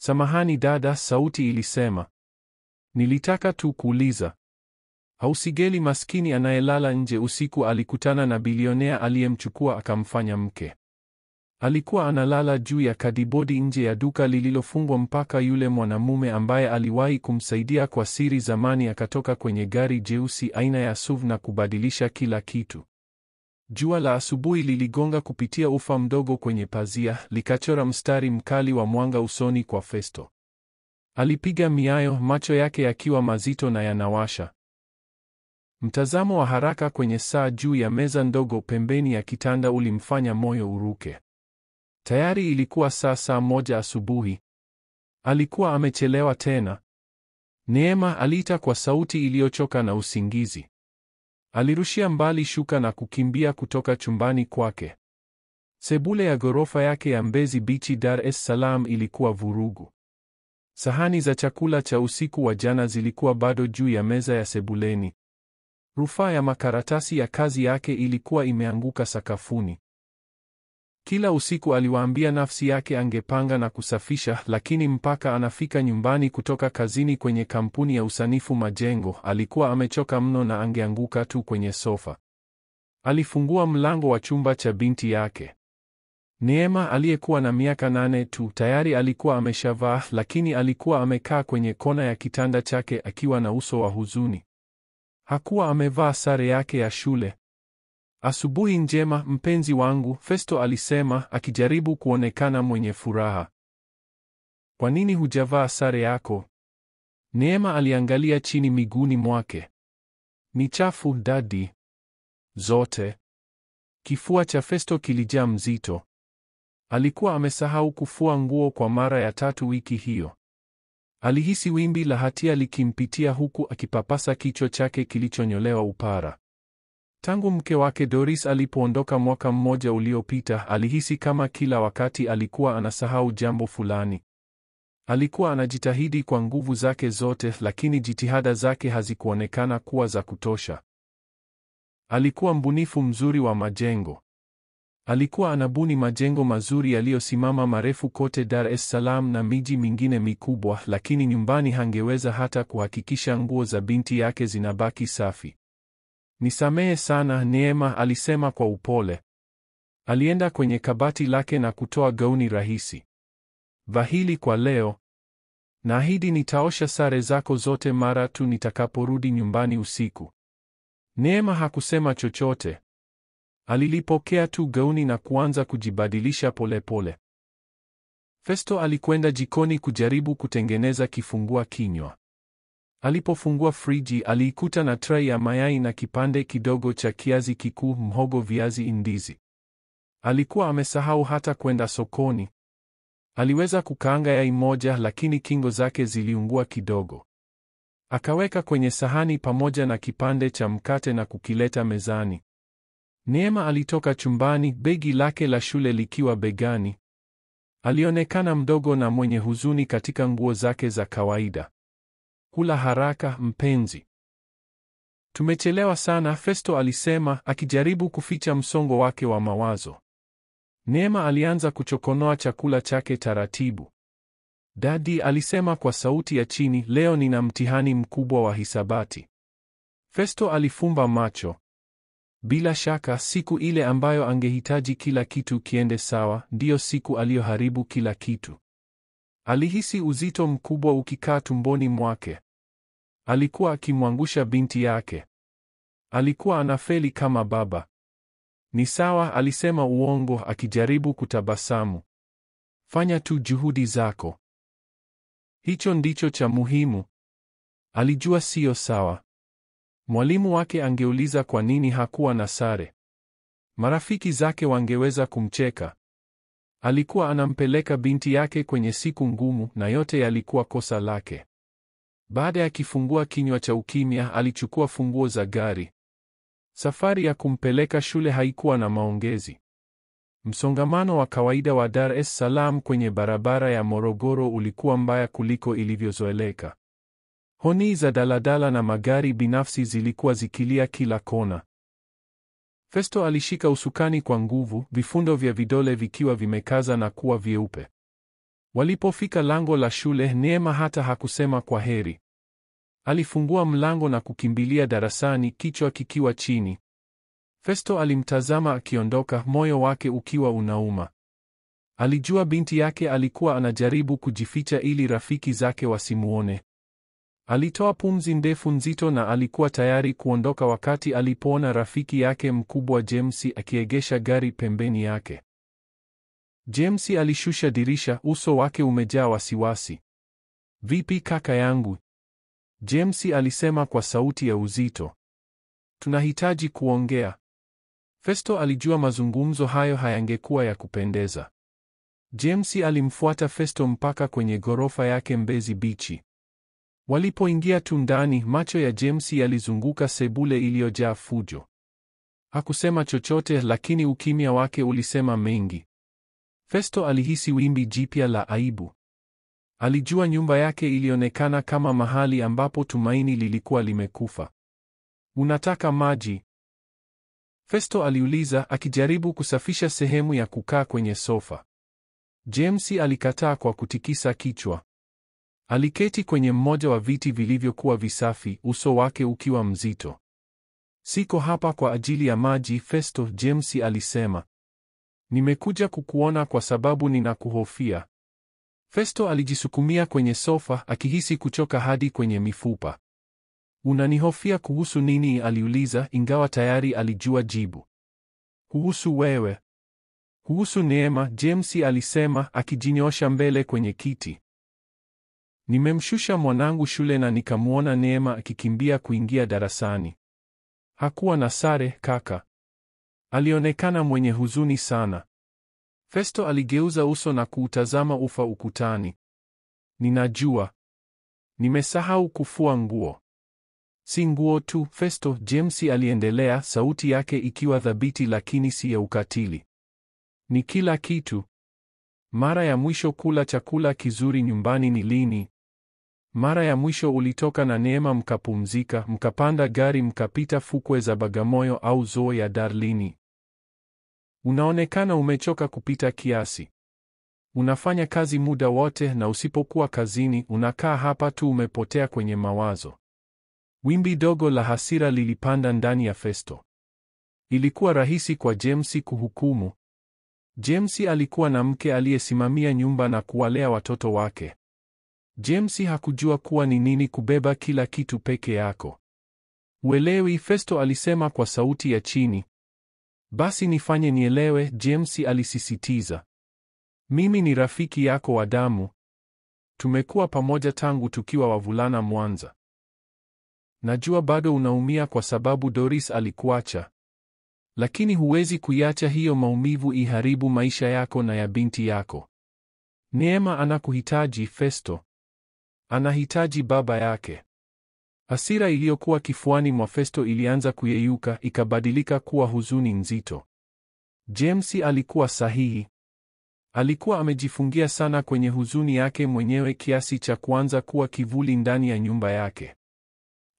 Samahani dada, sauti ilisema. Nilitaka tu kuuliza. Hausigeli maskini anayelala nje usiku alikutana na bilionea aliyemchukua akamfanya mke. Alikuwa analala juu ya kadibodi nje ya duka lililofungwa mpaka yule mwanamume ambaye aliwahi kumsaidia kwa siri zamani akatoka kwenye gari jeusi aina ya SUV na kubadilisha kila kitu. Jua la asubuhi liligonga kupitia ufa mdogo kwenye pazia, likachora mstari mkali wa mwanga usoni kwa Festo. Alipiga miayo, macho yake yakiwa mazito na yanawasha. Mtazamo wa haraka kwenye saa juu ya meza ndogo pembeni ya kitanda ulimfanya moyo uruke. Tayari ilikuwa saa moja asubuhi. Alikuwa amechelewa tena. Neema, aliita kwa sauti iliyochoka na usingizi. Alirushia mbali shuka na kukimbia kutoka chumbani kwake. Sebule ya ghorofa yake ya Mbezi Beach, Dar es Salaam ilikuwa vurugu. Sahani za chakula cha usiku wa jana zilikuwa bado juu ya meza ya sebuleni. Rufaa ya makaratasi ya kazi yake ilikuwa imeanguka sakafuni. Kila usiku aliwaambia nafsi yake angepanga na kusafisha, lakini mpaka anafika nyumbani kutoka kazini kwenye kampuni ya usanifu majengo, alikuwa amechoka mno na angeanguka tu kwenye sofa. Alifungua mlango wa chumba cha binti yake. Neema aliyekuwa na miaka 8 tu tayari alikuwa ameshavaa, lakini alikuwa amekaa kwenye kona ya kitanda chake akiwa na uso wa huzuni. Hakuwa amevaa sare yake ya shule. Asubuhi njema mpenzi wangu, Festo alisema akijaribu kuonekana mwenye furaha. Kwa nini hujavaa sare yako? Neema aliangalia chini miguuni mwake. Ni chafu dadi. Zote. Kifua cha Festo kilijaa mzito. Alikuwa amesahau kufua nguo kwa mara ya 3 wiki hiyo. Alihisi wimbi la hatia likimpitia huku akipapasa kichwa chake kilichonyolewa upara. Tangu mke wake Doris alipoondoka mwaka mmoja uliopita, alihisi kama kila wakati alikuwa anasahau jambo fulani. Alikuwa anajitahidi kwa nguvu zake zote, lakini jitihada zake hazikuonekana kuwa za kutosha. Alikuwa mbunifu mzuri wa majengo. Alikuwa anabuni majengo mazuri yaliyosimama marefu kote Dar es Salaam na miji mingine mikubwa, lakini nyumbani hangeweza hata kuhakikisha nguo za binti yake zinabaki safi. Nisamehe sana Neema, alisema kwa upole. Alienda kwenye kabati lake na kutoa gauni rahisi. Vaa hili kwa leo. Naahidi nitaosha sare zako zote mara tu nitakaporudi nyumbani usiku. Neema hakusema chochote. Alilipokea tu gauni na kuanza kujibadilisha polepole. Festo alikwenda jikoni kujaribu kutengeneza kifungua kinywa. Alipofungua friji, aliikuta na tray ya mayai na kipande kidogo cha kiazi kikuu, mhogo, viazi, ndizi. Alikuwa amesahau hata kwenda sokoni. Aliweza kukaanga yai moja, lakini kingo zake ziliungua kidogo. Akaweka kwenye sahani pamoja na kipande cha mkate na kukileta mezani. Neema alitoka chumbani, begi lake la shule likiwa begani. Alionekana mdogo na mwenye huzuni katika nguo zake za kawaida. Kula haraka mpenzi. Tumechelewa sana, Festo alisema, akijaribu kuficha msongo wake wa mawazo. Neema alianza kuchokonoa chakula chake taratibu. Dadi, alisema kwa sauti ya chini, leo nina mtihani mkubwa wa hisabati. Festo alifumba macho. Bila shaka siku ile ambayo angehitaji kila kitu kiende sawa, ndiyo siku aliyoharibu kila kitu. Alihisi uzito mkubwa ukikaa tumboni mwake. Alikuwa akimwangusha binti yake. Alikuwa anafeli kama baba. Ni sawa, alisema uongo akijaribu kutabasamu. Fanya tu juhudi zako. Hicho ndicho cha muhimu. Alijua siyo sawa. Mwalimu wake angeuliza kwa nini hakuwa na sare. Marafiki zake wangeweza kumcheka. Alikuwa anampeleka binti yake kwenye siku ngumu na yote yalikuwa kosa lake. Baada ya kifungua kinywa cha ukimya, alichukua funguo za gari. Safari ya kumpeleka shule haikuwa na maongezi. Msongamano wa kawaida wa Dar es Salaam kwenye barabara ya Morogoro ulikuwa mbaya kuliko ilivyozoeleka. Honi za daladala na magari binafsi zilikuwa zikilia kila kona. Festo alishika usukani kwa nguvu, vifundo vya vidole vikiwa vimekaza na kuwa vyeupe. Walipofika lango la shule, Neema hata hakusema kwa heri. Alifungua mlango na kukimbilia darasani, kichwa kikiwa chini. Festo alimtazama akiondoka, moyo wake ukiwa unauma. Alijua binti yake alikuwa anajaribu kujificha ili rafiki zake wasimuone. Alitoa pumzi ndefu nzito na alikuwa tayari kuondoka wakati alipoona rafiki yake mkubwa James akiegesha gari pembeni yake. James alishusha dirisha, uso wake umejaa wasiwasi. "Vipi kaka yangu?" James alisema kwa sauti ya uzito. "Tunahitaji kuongea." Festo alijua mazungumzo hayo hayangekuwa ya kupendeza. James alimfuata Festo mpaka kwenye ghorofa yake Mbezi Beach. Walipoingia tu ndani, macho ya James yalizunguka sebule iliyojaa fujo. Hakusema chochote, lakini ukimya wake ulisema mengi. Festo alihisi wimbi jipya la aibu. Alijua nyumba yake ilionekana kama mahali ambapo tumaini lilikuwa limekufa. "Unataka maji?" Festo aliuliza, akijaribu kusafisha sehemu ya kukaa kwenye sofa. James alikataa kwa kutikisa kichwa. Aliketi kwenye mmoja wa viti vilivyokuwa visafi, uso wake ukiwa mzito. "Siko hapa kwa ajili ya maji, Festo," James alisema. "Nimekuja kukuona kwa sababu ninakuhofia." Festo alijisukumia kwenye sofa, akihisi kuchoka hadi kwenye mifupa. "Unanihofia kuhusu nini?" aliuliza, ingawa tayari alijua jibu. "Kuhusu wewe." "Kuhusu Neema," James alisema, akijinyoosha mbele kwenye kiti. "Nimemshusha mwanangu shule na nikamwona Neema akikimbia kuingia darasani. Hakuwa na sare, kaka. Alionekana mwenye huzuni sana." Festo aligeuza uso na kuutazama ufa ukutani. "Ninajua. Nimesahau kufua nguo." "Si nguo tu, Festo," James aliendelea, sauti yake ikiwa thabiti lakini si ya ukatili. "Ni kila kitu. Mara ya mwisho kula chakula kizuri nyumbani ni lini? Mara ya mwisho ulitoka na Neema mkapumzika, mkapanda gari mkapita fukwe za Bagamoyo au Zoo ya Darlini? Unaonekana umechoka kupita kiasi. Unafanya kazi muda wote na usipokuwa kazini, unakaa hapa tu umepotea kwenye mawazo." Wimbi dogo la hasira lilipanda ndani ya Festo. Ilikuwa rahisi kwa James kuhukumu. James alikuwa na mke aliyesimamia nyumba na kuwalea watoto wake. James hakujua kuwa ni nini kubeba kila kitu peke yako. "Uelewi," Festo alisema kwa sauti ya chini. "Basi nifanye nielewe," James alisisitiza. "Mimi ni rafiki yako wa damu. Tumekuwa pamoja tangu tukiwa wavulana Mwanza. Najua bado unaumia kwa sababu Doris alikuacha. Lakini huwezi kuiacha hiyo maumivu iharibu maisha yako na ya binti yako. Neema anakuhitaji, Festo. Anahitaji baba yake." Hasira iliyokuwa kifuani mwa Festo ilianza kuyeyuka, ikabadilika kuwa huzuni nzito. James alikuwa sahihi. Alikuwa amejifungia sana kwenye huzuni yake mwenyewe kiasi cha kuanza kuwa kivuli ndani ya nyumba yake.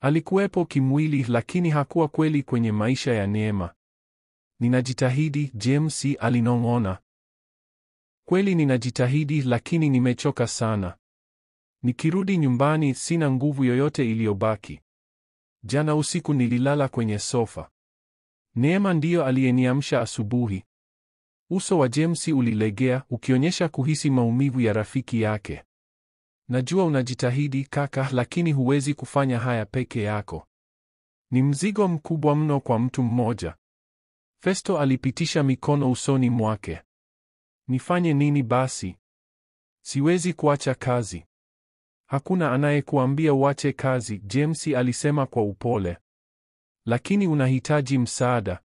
Alikuwepo kimwili, lakini hakuwa kweli kwenye maisha ya Neema. "Ninajitahidi," James alinong'ona. "Kweli ninajitahidi, lakini nimechoka sana. Nikirudi nyumbani sina nguvu yoyote iliyobaki. Jana usiku nililala kwenye sofa. Neema ndiyo aliyeniamsha asubuhi." Uso wa James ulilegea, ukionyesha kuhisi maumivu ya rafiki yake. "Najua unajitahidi kaka, lakini huwezi kufanya haya peke yako. Ni mzigo mkubwa mno kwa mtu mmoja." Festo alipitisha mikono usoni mwake. "Nifanye nini basi? Siwezi kuacha kazi." "Hakuna anayekuambia uache kazi," James alisema kwa upole. "Lakini unahitaji msaada.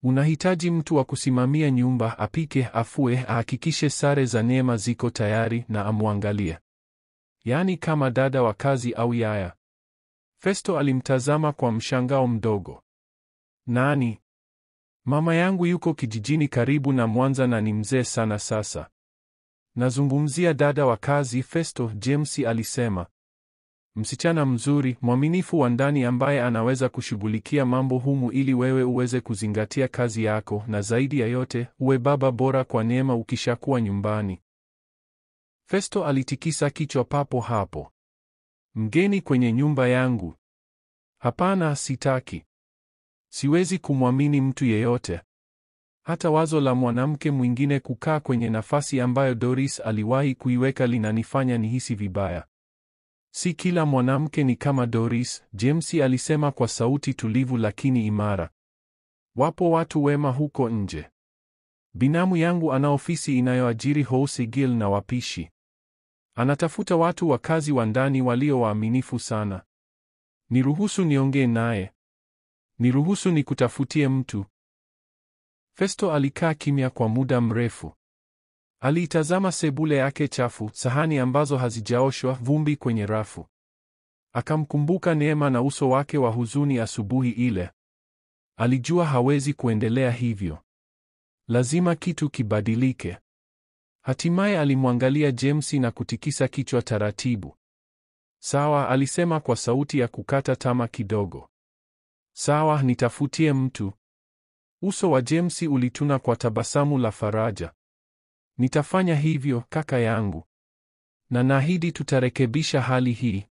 Unahitaji mtu wa kusimamia nyumba, apike, afue, ahakikishe sare za Neema ziko tayari na amwangalie. Yaani kama dada wa kazi au yaya." Festo alimtazama kwa mshangao mdogo. "Nani?" "Mama yangu yuko kijijini karibu na Mwanza na ni mzee sana sasa." "Nazungumzia dada wa kazi, Festo," James alisema. "Msichana mzuri, mwaminifu wa ndani ambaye anaweza kushughulikia mambo humu ili wewe uweze kuzingatia kazi yako na zaidi ya yote, uwe baba bora kwa Neema ukishakuwa nyumbani." Festo alitikisa kichwa papo hapo. Mgeni kwenye nyumba yangu? Hapana, sitaki. Siwezi kumwamini mtu yeyote. Hata wazo la mwanamke mwingine kukaa kwenye nafasi ambayo Doris aliwahi kuiweka linanifanya nihisi vibaya. Si kila mwanamke ni kama Doris, James alisema kwa sauti tulivu lakini imara. Wapo watu wema huko nje. Binamu yangu ana ofisi inayoajiri housegirl na wapishi. Anatafuta watu wa kazi wa ndani walio waaminifu sana. Niruhusu niongee naye. Niruhusu nikutafutie mtu. Festo alikaa kimya kwa muda mrefu. Aliitazama sebule yake chafu, sahani ambazo hazijaoshwa, vumbi kwenye rafu. Akamkumbuka Neema na uso wake wa huzuni asubuhi ile. Alijua hawezi kuendelea hivyo. Lazima kitu kibadilike. Hatimaye alimwangalia James na kutikisa kichwa taratibu. Sawa, alisema kwa sauti ya kukata tamaa kidogo. Sawa, nitafutie mtu. Uso wa James ulituna kwa tabasamu la faraja. Nitafanya hivyo, kaka yangu. Na naahidi tutarekebisha hali hii.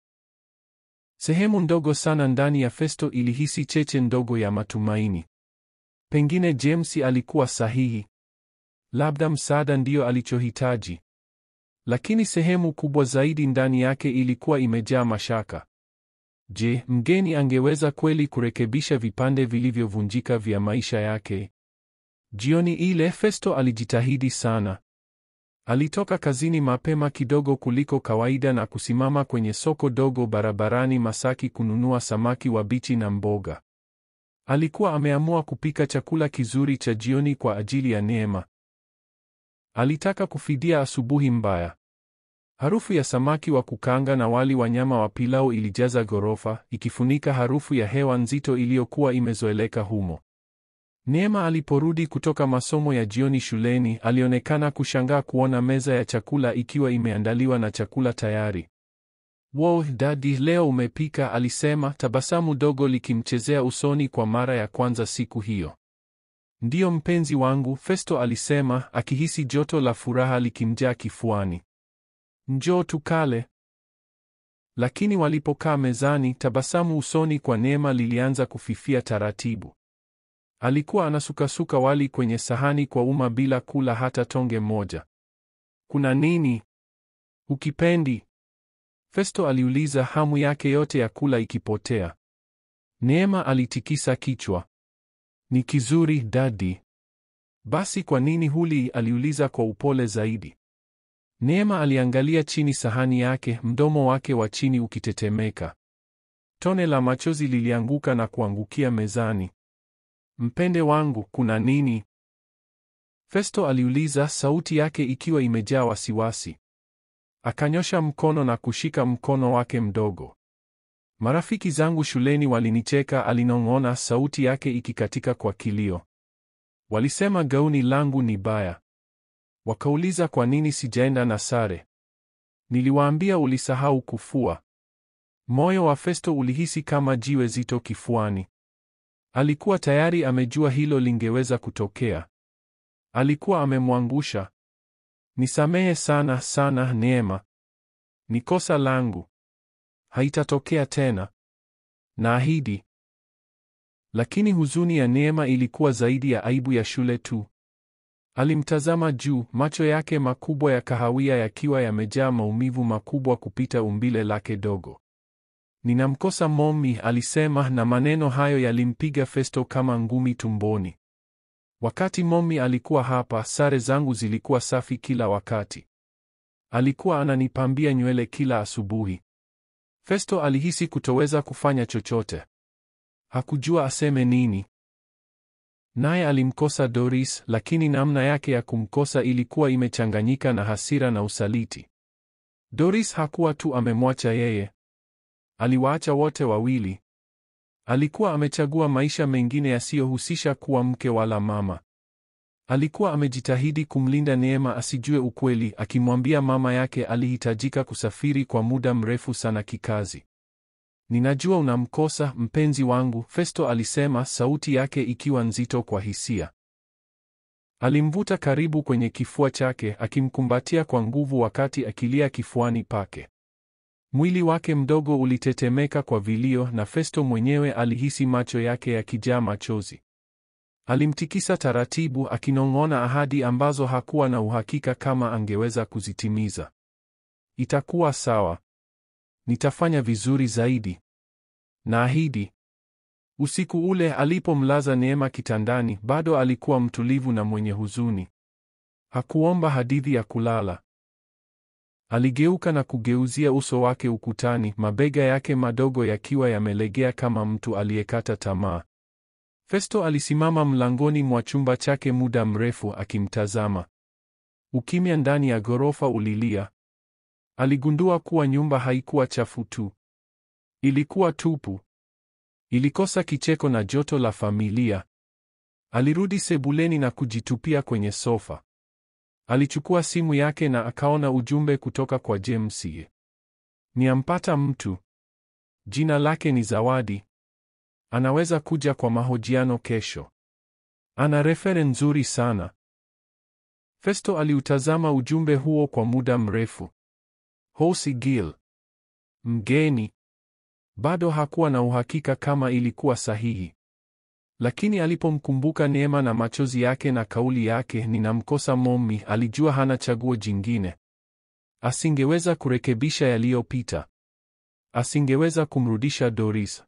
Sehemu ndogo sana ndani ya Festo ilihisi cheche ndogo ya matumaini. Pengine James alikuwa sahihi. Labda msaada ndio alichohitaji. Lakini sehemu kubwa zaidi ndani yake ilikuwa imejaa mashaka. Je, mgeni angeweza kweli kurekebisha vipande vilivyovunjika vya maisha yake? Jioni ile Festo alijitahidi sana. Alitoka kazini mapema kidogo kuliko kawaida na kusimama kwenye soko dogo barabarani Masaki kununua samaki wabichi na mboga. Alikuwa ameamua kupika chakula kizuri cha jioni kwa ajili ya Neema. Alitaka kufidia asubuhi mbaya. Harufu ya samaki wa kukaanga na wali wa nyama wa pilau ilijaza ghorofa, ikifunika harufu ya hewa nzito iliyokuwa imezoeleka humo. Neema aliporudi kutoka masomo ya jioni shuleni, alionekana kushangaa kuona meza ya chakula ikiwa imeandaliwa na chakula tayari. "Wow, Daddy, leo umepika," alisema, tabasamu dogo likimchezea usoni kwa mara ya kwanza siku hiyo. "Ndiyo mpenzi wangu," Festo alisema, akihisi joto la furaha likimjaa kifuani. "Njoo tukale." Lakini walipokaa mezani, tabasamu usoni kwa Neema lilianza kufifia taratibu. Alikuwa anasukasuka wali kwenye sahani kwa uma bila kula hata tonge moja. "Kuna nini? Hukipendi?" Festo aliuliza, hamu yake yote ya kula ikipotea. Neema alitikisa kichwa. "Ni kizuri, Daddy." "Basi kwa nini huli?" aliuliza kwa upole zaidi. Neema aliangalia chini sahani yake, mdomo wake wa chini ukitetemeka. Tone la machozi lilianguka na kuangukia mezani. "Mpende wangu, kuna nini?" Festo aliuliza, sauti yake ikiwa imejaa wasiwasi. Akanyosha mkono na kushika mkono wake mdogo. "Marafiki zangu shuleni walinicheka," alinong'ona, sauti yake ikikatika kwa kilio. "Walisema gauni langu ni baya. Wakauliza kwa nini sijaenda na sare. Niliwaambia ulisahau kufua." Moyo wa Festo ulihisi kama jiwe zito kifuani. Alikuwa tayari amejua hilo lingeweza kutokea. Alikuwa amemwangusha. "Nisamehe sana sana, Neema. Ni kosa langu. Haitatokea tena. Naahidi." Lakini huzuni ya Neema ilikuwa zaidi ya aibu ya shule tu. Alimtazama juu, macho yake makubwa ya kahawia yakiwa yamejaa maumivu makubwa kupita umbile lake dogo. "Ninamkosa Mommy," alisema, na maneno hayo yalimpiga Festo kama ngumi tumboni. Wakati Mommy alikuwa hapa, sare zangu zilikuwa safi kila wakati. Alikuwa ananipambia nywele kila asubuhi. Festo alihisi kutoweza kufanya chochote. Hakujua aseme nini. Naye alimkosa Doris, lakini namna yake ya kumkosa ilikuwa imechanganyika na hasira na usaliti. Doris hakuwa tu amemwacha yeye. Aliwaacha wote wawili. Alikuwa amechagua maisha mengine yasiyohusisha kuwa mke wala mama. Alikuwa amejitahidi kumlinda Neema asijue ukweli, akimwambia mama yake alihitajika kusafiri kwa muda mrefu sana kikazi. "Ninajua unamkosa, mpenzi wangu," Festo alisema, sauti yake ikiwa nzito kwa hisia. Alimvuta karibu kwenye kifua chake, akimkumbatia kwa nguvu wakati akilia kifuani pake. Mwili wake mdogo ulitetemeka kwa vilio na Festo mwenyewe alihisi macho yake yakijaa machozi. Alimtikisa taratibu, akinong'ona ahadi ambazo hakuwa na uhakika kama angeweza kuzitimiza. Itakuwa sawa. Nitafanya vizuri zaidi. Naahidi. Usiku ule alipomlaza Neema kitandani, bado alikuwa mtulivu na mwenye huzuni. Hakuomba hadithi ya kulala. Aligeuka na kugeuzia uso wake ukutani, mabega yake madogo yakiwa yamelegea kama mtu aliyekata tamaa. Festo alisimama mlangoni mwa chumba chake muda mrefu akimtazama. Ukimya ndani ya ghorofa ulilia. Aligundua kuwa nyumba haikuwa chafu tu. Ilikuwa tupu. Ilikosa kicheko na joto la familia. Alirudi sebuleni na kujitupia kwenye sofa. Alichukua simu yake na akaona ujumbe kutoka kwa James. Niampata mtu. Jina lake ni Zawadi. Anaweza kuja kwa mahojiano kesho. Ana refere nzuri sana. Festo aliutazama ujumbe huo kwa muda mrefu. Hosi Gil. Mgeni. Bado hakuwa na uhakika kama ilikuwa sahihi. Lakini alipomkumbuka Neema na machozi yake na kauli yake, ninamkosa Mommy, alijua hana chaguo jingine. Asingeweza kurekebisha yaliyopita. Asingeweza kumrudisha Doris.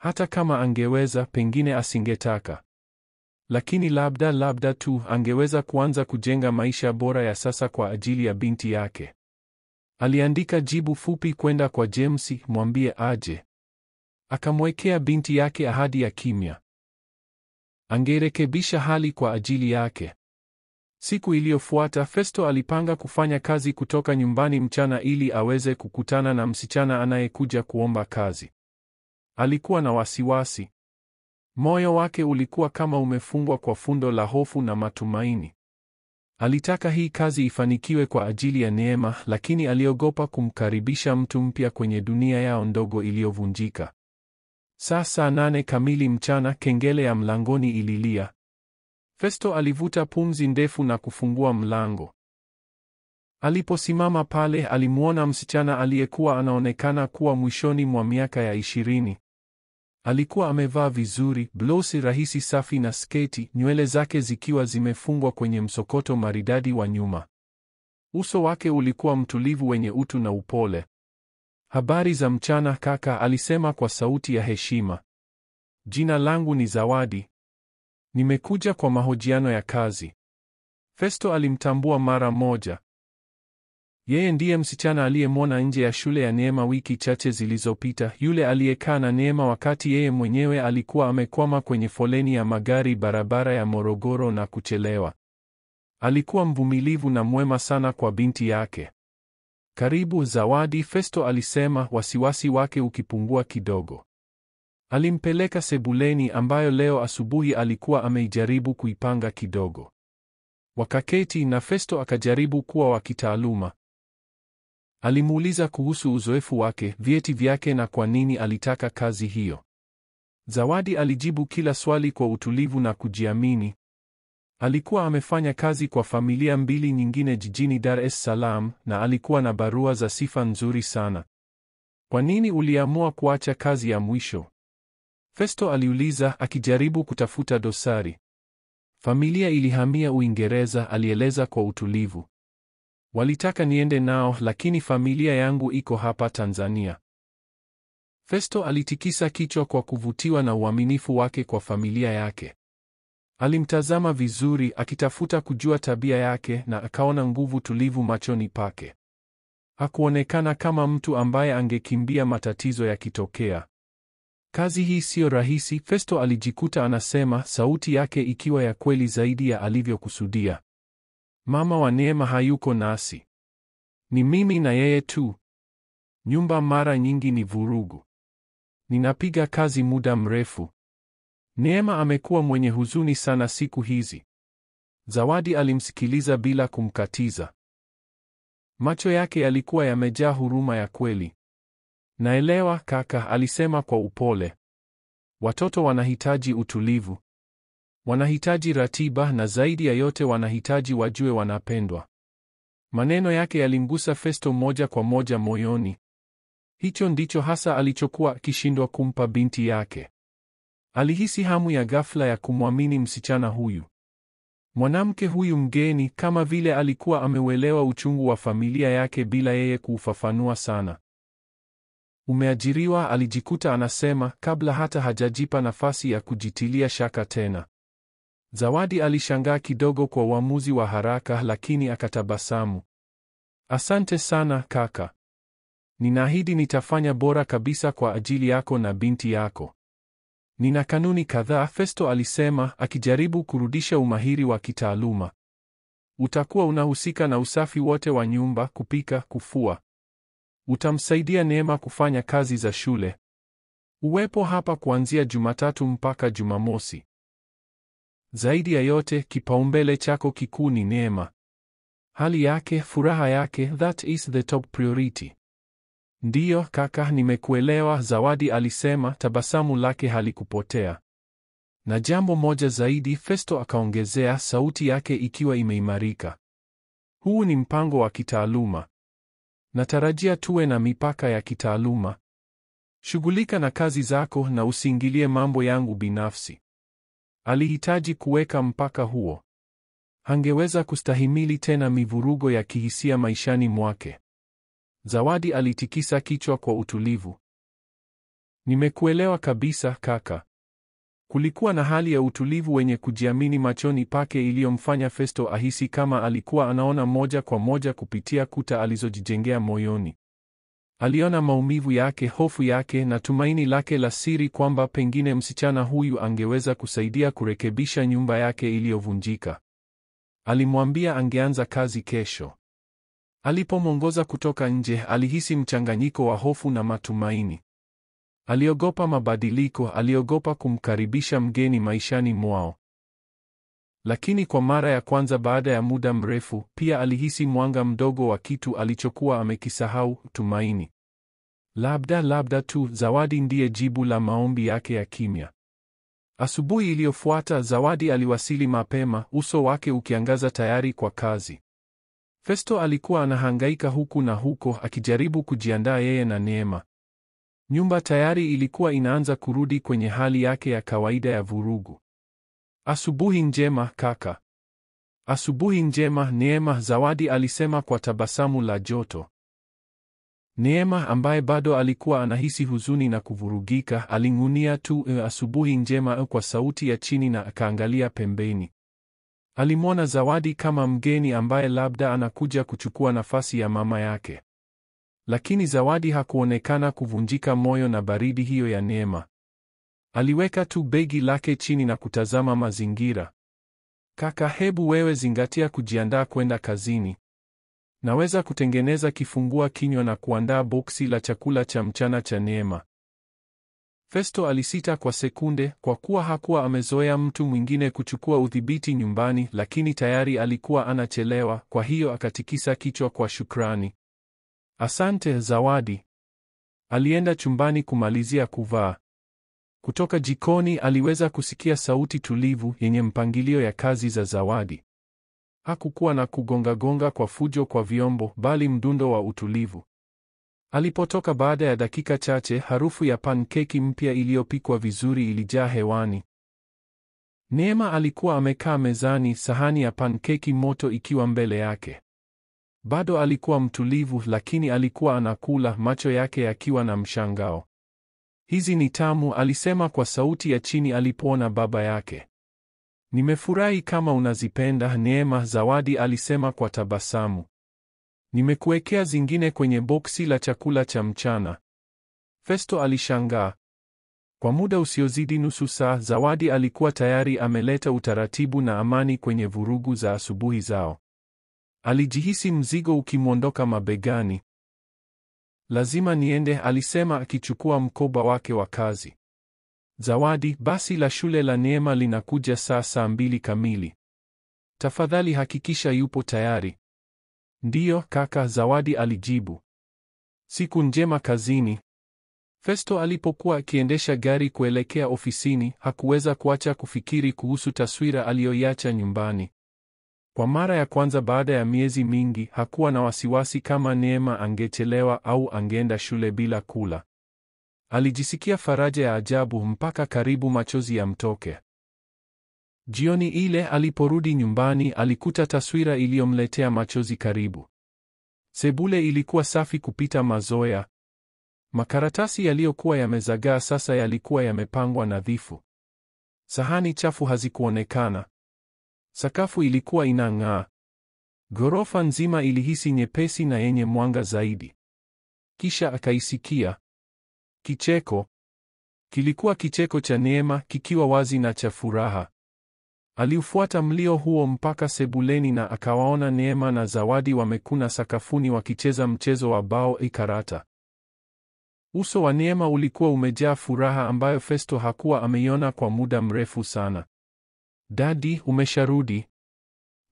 Hata kama angeweza, pengine asingetaka. Lakini labda tu angeweza kuanza kujenga maisha bora ya sasa kwa ajili ya binti yake. Aliandika jibu fupi kwenda kwa James, mwambie aje. Akamwekea binti yake ahadi ya kimya. Angerekebisha hali kwa ajili yake. Siku iliyofuata Festo alipanga kufanya kazi kutoka nyumbani mchana ili aweze kukutana na msichana anayekuja kuomba kazi. Alikuwa na wasiwasi. Moyo wake ulikuwa kama umefungwa kwa fundo la hofu na matumaini. Alitaka hii kazi ifanikiwe kwa ajili ya Neema, lakini aliogopa kumkaribisha mtu mpya kwenye dunia yao ndogo iliyovunjika. Saa 8 kamili mchana, kengele ya mlangoni ililia. Festo alivuta pumzi ndefu na kufungua mlango. Aliposimama pale, alimuona msichana aliyekuwa anaonekana kuwa mwishoni mwa miaka ya 20. Alikuwa amevaa vizuri, blausi rahisi safi na sketi, nywele zake zikiwa zimefungwa kwenye msokoto maridadi wa nyuma. Uso wake ulikuwa mtulivu, wenye utu na upole. Habari za mchana kaka, alisema kwa sauti ya heshima. Jina langu ni Zawadi. Nimekuja kwa mahojiano ya kazi. Festo alimtambua mara moja. Yeye ndiye msichana aliyemwona nje ya shule ya Neema wiki chache zilizopita, yule aliyekaa na Neema wakati yeye mwenyewe alikuwa amekwama kwenye foleni ya magari barabara ya Morogoro na kuchelewa. Alikuwa mvumilivu na mwema sana kwa binti yake. Karibu Zawadi, Festo alisema, wasiwasi wake ukipungua kidogo. Alimpeleka sebuleni ambayo leo asubuhi alikuwa ameijaribu kuipanga kidogo. Wakaketi na Festo akajaribu kuwa wa kitaaluma. Alimuuliza kuhusu uzoefu wake, vyeti vyake na kwa nini alitaka kazi hiyo. Zawadi alijibu kila swali kwa utulivu na kujiamini. Alikuwa amefanya kazi kwa familia mbili nyingine jijini Dar es Salaam na alikuwa na barua za sifa nzuri sana. Kwa nini uliamua kuacha kazi ya mwisho? Festo aliuliza, akijaribu kutafuta dosari. Familia ilihamia Uingereza, alieleza kwa utulivu. Walitaka niende nao, lakini familia yangu iko hapa Tanzania. Festo alitikisa kichwa kwa kuvutiwa na uaminifu wake kwa familia yake. Alimtazama vizuri, akitafuta kujua tabia yake, na akaona nguvu tulivu machoni pake. Hakuonekana kama mtu ambaye angekimbia matatizo yakitokea. Kazi hii sio rahisi, Festo alijikuta anasema, sauti yake ikiwa ya kweli zaidi ya alivyokusudia. Mama wa Neema hayuko nasi. Ni mimi na yeye tu. Nyumba mara nyingi ni vurugu. Ninapiga kazi muda mrefu. Neema amekuwa mwenye huzuni sana siku hizi. Zawadi alimsikiliza bila kumkatiza. Macho yake yalikuwa yamejaa huruma ya kweli. Naelewa kaka, alisema kwa upole. Watoto wanahitaji utulivu. Wanahitaji ratiba na zaidi ya yote wanahitaji wajue wanapendwa. Maneno yake yalimgusa Festo moja kwa moja moyoni. Hicho ndicho hasa alichokuwa akishindwa kumpa binti yake. Alihisi hamu ya ghafla ya kumwamini msichana huyu. Mwanamke huyu mgeni, kama vile alikuwa ameuelewa uchungu wa familia yake bila yeye kuufafanua sana. Umeajiriwa, alijikuta anasema kabla hata hajajipa nafasi ya kujitilia shaka tena. Zawadi alishangaa kidogo kwa uamuzi wa haraka, lakini akatabasamu. Asante sana kaka. Ninaahidi nitafanya bora kabisa kwa ajili yako na binti yako. Nina kanuni kadhaa, Festo alisema, akijaribu kurudisha umahiri wa kitaaluma. Utakuwa unahusika na usafi wote wa nyumba, kupika, kufua. Utamsaidia Neema kufanya kazi za shule. Uwepo hapa kuanzia Jumatatu mpaka Jumamosi. Zaidi ya yote, kipaumbele chako kikuu ni Neema. Hali yake, furaha yake, that is the top priority. Ndiyo kaka, nimekuelewa, Zawadi alisema, tabasamu lake halikupotea. Na jambo moja zaidi, Festo akaongezea, sauti yake ikiwa imeimarika. Huu ni mpango wa kitaaluma. Natarajia tuwe na mipaka ya kitaaluma. Shughulika na kazi zako na usiingilie mambo yangu binafsi. Alihitaji kuweka mpaka huo. Hangeweza kustahimili tena mivurugo ya kihisia maishani mwake. Zawadi alitikisa kichwa kwa utulivu. Nimekuelewa kabisa kaka. Kulikuwa na hali ya utulivu wenye kujiamini machoni pake iliyomfanya Festo ahisi kama alikuwa anaona moja kwa moja kupitia kuta alizojijengea moyoni. Aliona maumivu yake, hofu yake na tumaini lake la siri kwamba pengine msichana huyu angeweza kusaidia kurekebisha nyumba yake iliyovunjika. Alimwambia angeanza kazi kesho. Alipomwongoza kutoka nje, alihisi mchanganyiko wa hofu na matumaini. Aliogopa mabadiliko, aliogopa kumkaribisha mgeni maishani mwao. Lakini kwa mara ya kwanza baada ya muda mrefu, pia alihisi mwanga mdogo wa kitu alichokuwa amekisahau, tumaini. Labda tu Zawadi ndiye jibu la maombi yake ya kimya. Asubuhi iliyofuata, Zawadi aliwasili mapema, uso wake ukiangaza tayari kwa kazi. Festo alikuwa anahangaika huku na huko akijaribu kujiandaa yeye na Neema. Nyumba tayari ilikuwa inaanza kurudi kwenye hali yake ya kawaida ya vurugu. Asubuhi njema kaka. Asubuhi njema Neema, Zawadi alisema kwa tabasamu la joto. Neema ambaye bado alikuwa anahisi huzuni na kuvurugika, aling'unia tu asubuhi njema kwa sauti ya chini na akaangalia pembeni. Alimwona Zawadi kama mgeni ambaye labda anakuja kuchukua nafasi ya mama yake. Lakini Zawadi hakuonekana kuvunjika moyo na baridi hiyo ya Neema. Aliweka tu begi lake chini na kutazama mazingira. Kaka, hebu wewe zingatia kujiandaa kwenda kazini. Naweza kutengeneza kifungua kinywa na kuandaa boksi la chakula cha mchana cha Neema. Festo alisita kwa sekunde, kwa kuwa hakuwa amezoea mtu mwingine kuchukua udhibiti nyumbani, lakini tayari alikuwa anachelewa, kwa hiyo akatikisa kichwa kwa shukrani. Asante Zawadi. Alienda chumbani kumalizia kuvaa. Kutoka jikoni aliweza kusikia sauti tulivu yenye mpangilio ya kazi za Zawadi. Hakukuwa na kugonga-gonga kwa fujo kwa vyombo, bali mdundo wa utulivu. Alipotoka baada ya dakika chache, harufu ya pankeki mpya iliyopikwa vizuri ilijaa hewani. Neema alikuwa amekaa mezani, sahani ya pankeki moto ikiwa mbele yake. Bado alikuwa mtulivu, lakini alikuwa anakula, macho yake yakiwa na mshangao. Hizi ni tamu, alisema kwa sauti ya chini alipoona baba yake. Nimefurahi kama unazipenda Neema, Zawadi alisema kwa tabasamu. Nimekuwekea zingine kwenye boksi la chakula cha mchana. Festo alishangaa. Kwa muda usiozidi nusu saa, Zawadi alikuwa tayari ameleta utaratibu na amani kwenye vurugu za asubuhi zao. Alijihisi mzigo ukimwondoka mabegani. Lazima niende, alisema akichukua mkoba wake wa kazi. Zawadi, basi la shule la Neema linakuja saa 2 kamili. Tafadhali hakikisha yupo tayari. Ndiyo kaka, Zawadi alijibu. Siku njema kazini. Festo alipokuwa akiendesha gari kuelekea ofisini, hakuweza kuacha kufikiri kuhusu taswira aliyoiacha nyumbani. Kwa mara ya kwanza baada ya miezi mingi, hakuwa na wasiwasi kama Neema angechelewa au angeenda shule bila kula. Alijisikia faraja ya ajabu mpaka karibu machozi yamtoke. Jioni ile aliporudi nyumbani, alikuta taswira iliyomletea machozi karibu. Sebule ilikuwa safi kupita mazoea. Makaratasi yaliyokuwa yamezagaa sasa yalikuwa yamepangwa nadhifu. Sahani chafu hazikuonekana. Sakafu ilikuwa inang'aa. Ghorofa nzima ilihisi nyepesi na yenye mwanga zaidi. Kisha akaisikia kicheko. Kilikuwa kicheko cha Neema, kikiwa wazi na cha furaha. Aliufuata mlio huo mpaka sebuleni na akawaona Neema na Zawadi wamekuna sakafuni wakicheza mchezo wa bao karata. Uso wa Neema ulikuwa umejaa furaha ambayo Festo hakuwa ameiona kwa muda mrefu sana. Dadi, umesharudi?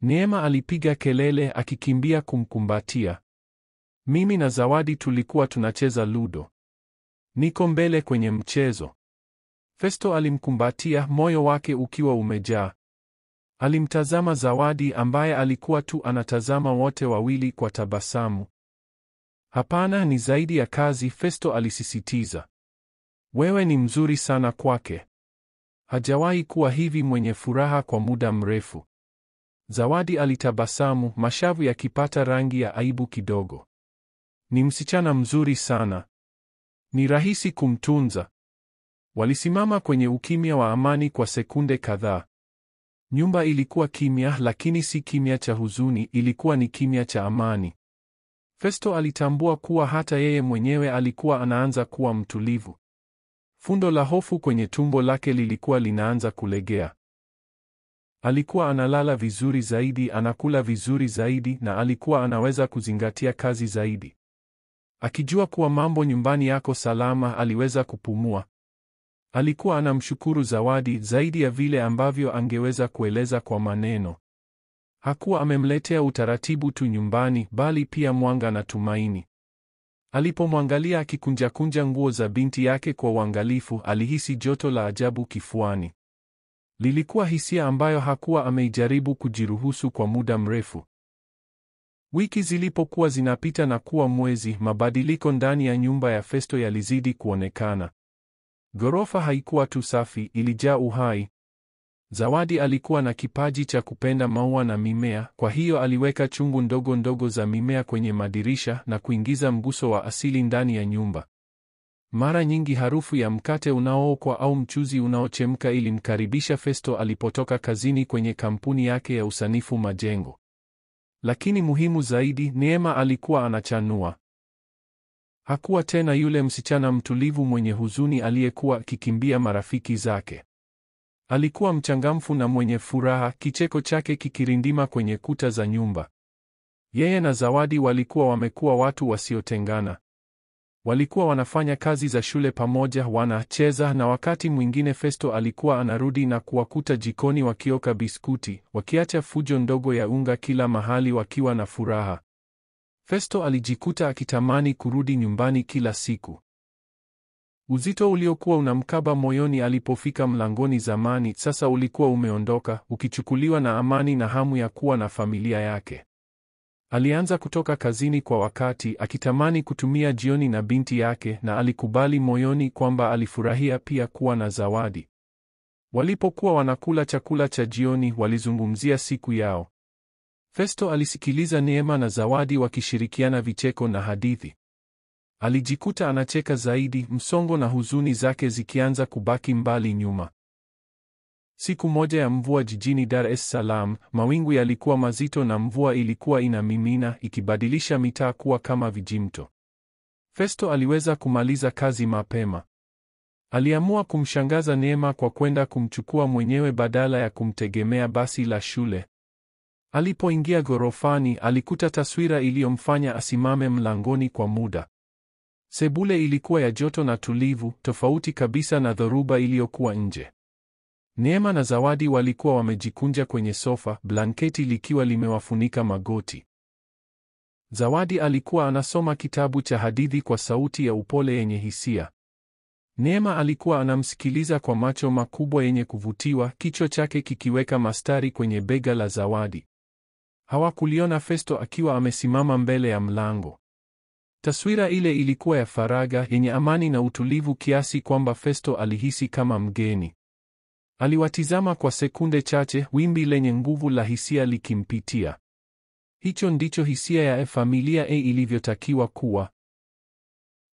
Neema alipiga kelele akikimbia kumkumbatia. Mimi na Zawadi tulikuwa tunacheza ludo. Niko mbele kwenye mchezo. Festo alimkumbatia, moyo wake ukiwa umejaa. Alimtazama Zawadi ambaye alikuwa tu anatazama wote wawili kwa tabasamu. Hapana, ni zaidi ya kazi, Festo alisisitiza. Wewe ni mzuri sana kwake. Hajawahi kuwa hivi mwenye furaha kwa muda mrefu. Zawadi alitabasamu, mashavu yakipata rangi ya aibu kidogo. Ni msichana mzuri sana. Ni rahisi kumtunza. Walisimama kwenye ukimya wa amani kwa sekunde kadhaa. Nyumba ilikuwa kimya, lakini si kimya cha huzuni, ilikuwa ni kimya cha amani. Festo alitambua kuwa hata yeye mwenyewe alikuwa anaanza kuwa mtulivu. Fundo la hofu kwenye tumbo lake lilikuwa linaanza kulegea. Alikuwa analala vizuri zaidi, anakula vizuri zaidi, na alikuwa anaweza kuzingatia kazi zaidi. Akijua kuwa mambo nyumbani yako salama, aliweza kupumua. Alikuwa anamshukuru Zawadi zaidi ya vile ambavyo angeweza kueleza kwa maneno. Hakuwa amemletea utaratibu tu nyumbani, bali pia mwanga na tumaini. Alipomwangalia akikunja nguo za binti yake kwa uangalifu, alihisi joto la ajabu kifuani. Lilikuwa hisia ambayo hakuwa ameijaribu kujiruhusu kwa muda mrefu. Wiki zilipokuwa zinapita na kuwa mwezi, mabadiliko ndani ya nyumba ya Festo yalizidi kuonekana. Ghorofa haikuwa tu safi, ilijaa uhai. Zawadi alikuwa na kipaji cha kupenda maua na mimea, kwa hiyo aliweka chungu ndogo ndogo za mimea kwenye madirisha na kuingiza mguso wa asili ndani ya nyumba. Mara nyingi harufu ya mkate unaookwa au mchuzi unaochemka ilimkaribisha Festo alipotoka kazini kwenye kampuni yake ya usanifu majengo. Lakini muhimu zaidi, Neema alikuwa anachanua. Hakuwa tena yule msichana mtulivu mwenye huzuni aliyekuwa akikimbia marafiki zake. Alikuwa mchangamfu na mwenye furaha, kicheko chake kikirindima kwenye kuta za nyumba. Yeye na Zawadi walikuwa wamekuwa watu wasiotengana. Walikuwa wanafanya kazi za shule pamoja, wanacheza, na wakati mwingine Festo alikuwa anarudi na kuwakuta jikoni wakioka biskuti, wakiacha fujo ndogo ya unga kila mahali, wakiwa na furaha. Festo alijikuta akitamani kurudi nyumbani kila siku. Uzito uliokuwa unamkaba moyoni alipofika mlangoni zamani, sasa ulikuwa umeondoka, ukichukuliwa na amani na hamu ya kuwa na familia yake. Alianza kutoka kazini kwa wakati, akitamani kutumia jioni na binti yake, na alikubali moyoni kwamba alifurahia pia kuwa na Zawadi. Walipokuwa wanakula chakula cha jioni, walizungumzia siku yao. Festo alisikiliza Neema na Zawadi wakishirikiana vicheko na hadithi. Alijikuta anacheka zaidi, msongo na huzuni zake zikianza kubaki mbali nyuma. Siku moja ya mvua jijini Dar es Salaam, mawingu yalikuwa mazito na mvua ilikuwa inamimina, ikibadilisha mitaa kuwa kama vijimto. Festo aliweza kumaliza kazi mapema. Aliamua kumshangaza Neema kwa kwenda kumchukua mwenyewe badala ya kumtegemea basi la shule. Alipoingia ghorofani, alikuta taswira iliyomfanya asimame mlangoni kwa muda. Sebule ilikuwa ya joto na tulivu, tofauti kabisa na dhoruba iliyokuwa nje. Neema na Zawadi walikuwa wamejikunja kwenye sofa, blanketi likiwa limewafunika magoti. Zawadi alikuwa anasoma kitabu cha hadithi kwa sauti ya upole yenye hisia. Neema alikuwa anamsikiliza kwa macho makubwa yenye kuvutiwa, kichwa chake kikiweka mastari kwenye bega la Zawadi. Hawakuliona Festo akiwa amesimama mbele ya mlango. Taswira ile ilikuwa ya faragha, yenye amani na utulivu kiasi kwamba Festo alihisi kama mgeni. Aliwatizama kwa sekunde chache, wimbi lenye nguvu la hisia likimpitia. Hicho ndicho hisia ya familia ilivyotakiwa kuwa.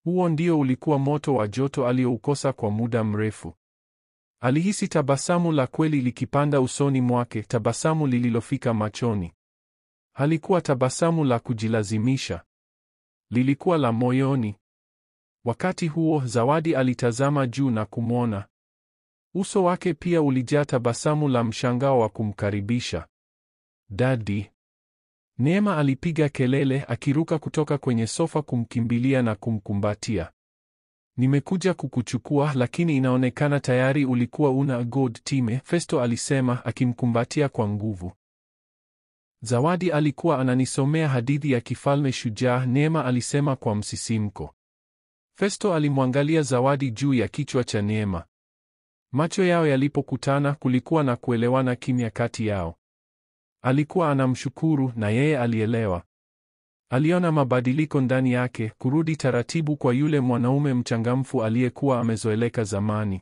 Huo ndio ulikuwa moto wa joto alioukosa kwa muda mrefu. Alihisi tabasamu la kweli likipanda usoni mwake, tabasamu lililofika machoni. Halikuwa tabasamu la kujilazimisha. Lilikuwa la moyoni. Wakati huo, Zawadi alitazama juu na kumwona. Uso wake pia ulijaa tabasamu la mshangao wa kumkaribisha. Daddy. Neema alipiga kelele, akiruka kutoka kwenye sofa kumkimbilia na kumkumbatia. Nimekuja kukuchukua, lakini inaonekana tayari ulikuwa una god time, Festo alisema, akimkumbatia kwa nguvu. Zawadi alikuwa ananisomea hadithi ya kifalme shujaa, Neema alisema kwa msisimko. Festo alimwangalia Zawadi juu ya kichwa cha Neema. Macho yao yalipokutana, kulikuwa na kuelewana kimya kati yao. Alikuwa anamshukuru na yeye alielewa. Aliona mabadiliko ndani yake, kurudi taratibu kwa yule mwanaume mchangamfu aliyekuwa amezoeleka zamani.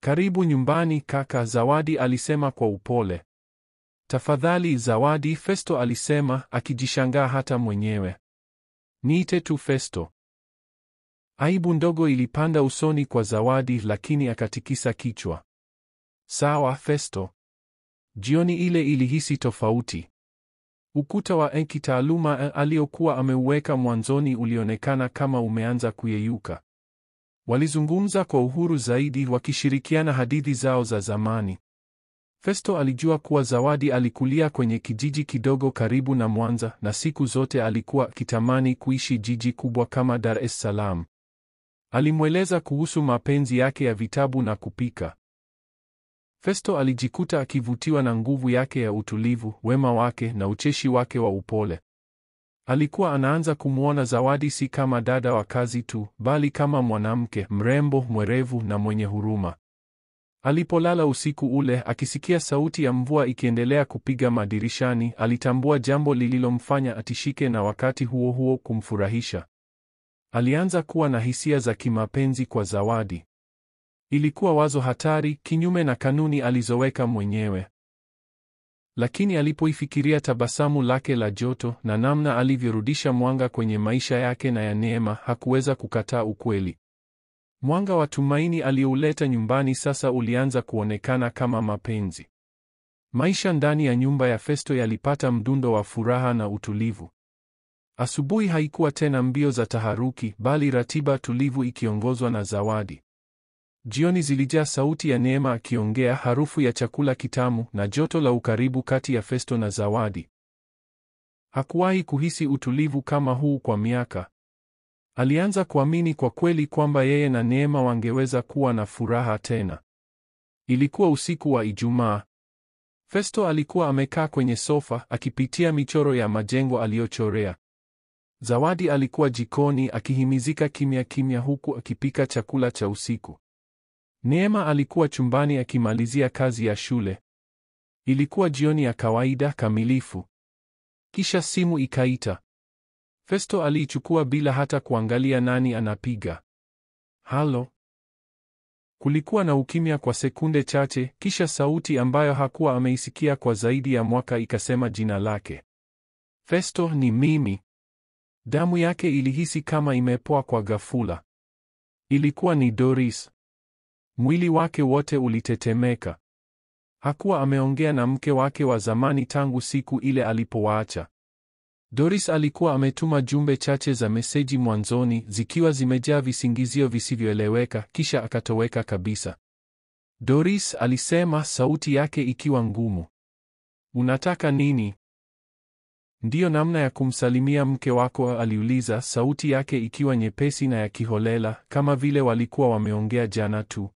Karibu nyumbani kaka, Zawadi alisema kwa upole. Tafadhali Zawadi, Festo alisema, akijishangaa hata mwenyewe. Niite tu Festo. Aibu ndogo ilipanda usoni kwa Zawadi, lakini akatikisa kichwa. Sawa Festo. Jioni ile ilihisi tofauti. Ukuta wa kitaaluma aliokuwa ameuweka mwanzoni ulionekana kama umeanza kuyeyuka. Walizungumza kwa uhuru zaidi, wakishirikiana hadithi zao za zamani. Festo alijua kuwa Zawadi alikulia kwenye kijiji kidogo karibu na Mwanza, na siku zote alikuwa akitamani kuishi jiji kubwa kama Dar es Salaam. Alimweleza kuhusu mapenzi yake ya vitabu na kupika. Festo alijikuta akivutiwa na nguvu yake ya utulivu, wema wake na ucheshi wake wa upole. Alikuwa anaanza kumwona Zawadi si kama dada wa kazi tu, bali kama mwanamke mrembo, mwerevu na mwenye huruma. Alipolala usiku ule, akisikia sauti ya mvua ikiendelea kupiga madirishani, alitambua jambo lililomfanya atishike na wakati huo huo kumfurahisha. Alianza kuwa na hisia za kimapenzi kwa Zawadi. Ilikuwa wazo hatari, kinyume na kanuni alizoweka mwenyewe. Lakini alipoifikiria tabasamu lake la joto na namna alivyorudisha mwanga kwenye maisha yake na ya Neema, hakuweza kukataa ukweli. Mwanga wa tumaini aliouleta nyumbani sasa ulianza kuonekana kama mapenzi. Maisha ndani ya nyumba ya Festo yalipata mdundo wa furaha na utulivu. Asubuhi haikuwa tena mbio za taharuki, bali ratiba tulivu ikiongozwa na Zawadi. Jioni zilijaa sauti ya Neema akiongea, harufu ya chakula kitamu na joto la ukaribu kati ya Festo na Zawadi. Hakuwahi kuhisi utulivu kama huu kwa miaka. Alianza kuamini kwa kweli kwamba yeye na Neema wangeweza kuwa na furaha tena. Ilikuwa usiku wa Ijumaa. Festo alikuwa amekaa kwenye sofa akipitia michoro ya majengo aliyochorea. Zawadi alikuwa jikoni akihimizika kimya kimya huku akipika chakula cha usiku. Neema alikuwa chumbani akimalizia kazi ya shule. Ilikuwa jioni ya kawaida kamilifu. Kisha simu ikaita. Festo aliichukua bila hata kuangalia nani anapiga. Halo. Kulikuwa na ukimya kwa sekunde chache, kisha sauti ambayo hakuwa ameisikia kwa zaidi ya mwaka ikasema jina lake. Festo, ni mimi. Damu yake ilihisi kama imepoa kwa ghafula. Ilikuwa ni Doris. Mwili wake wote ulitetemeka. Hakuwa ameongea na mke wake wa zamani tangu siku ile alipowaacha. Doris alikuwa ametuma jumbe chache za meseji mwanzoni, zikiwa zimejaa visingizio visivyoeleweka, kisha akatoweka kabisa. Doris alisema, sauti yake ikiwa ngumu. Unataka nini? Ndiyo namna ya kumsalimia mke wako? Aliuliza, sauti yake ikiwa nyepesi na ya kiholela, kama vile walikuwa wameongea jana tu.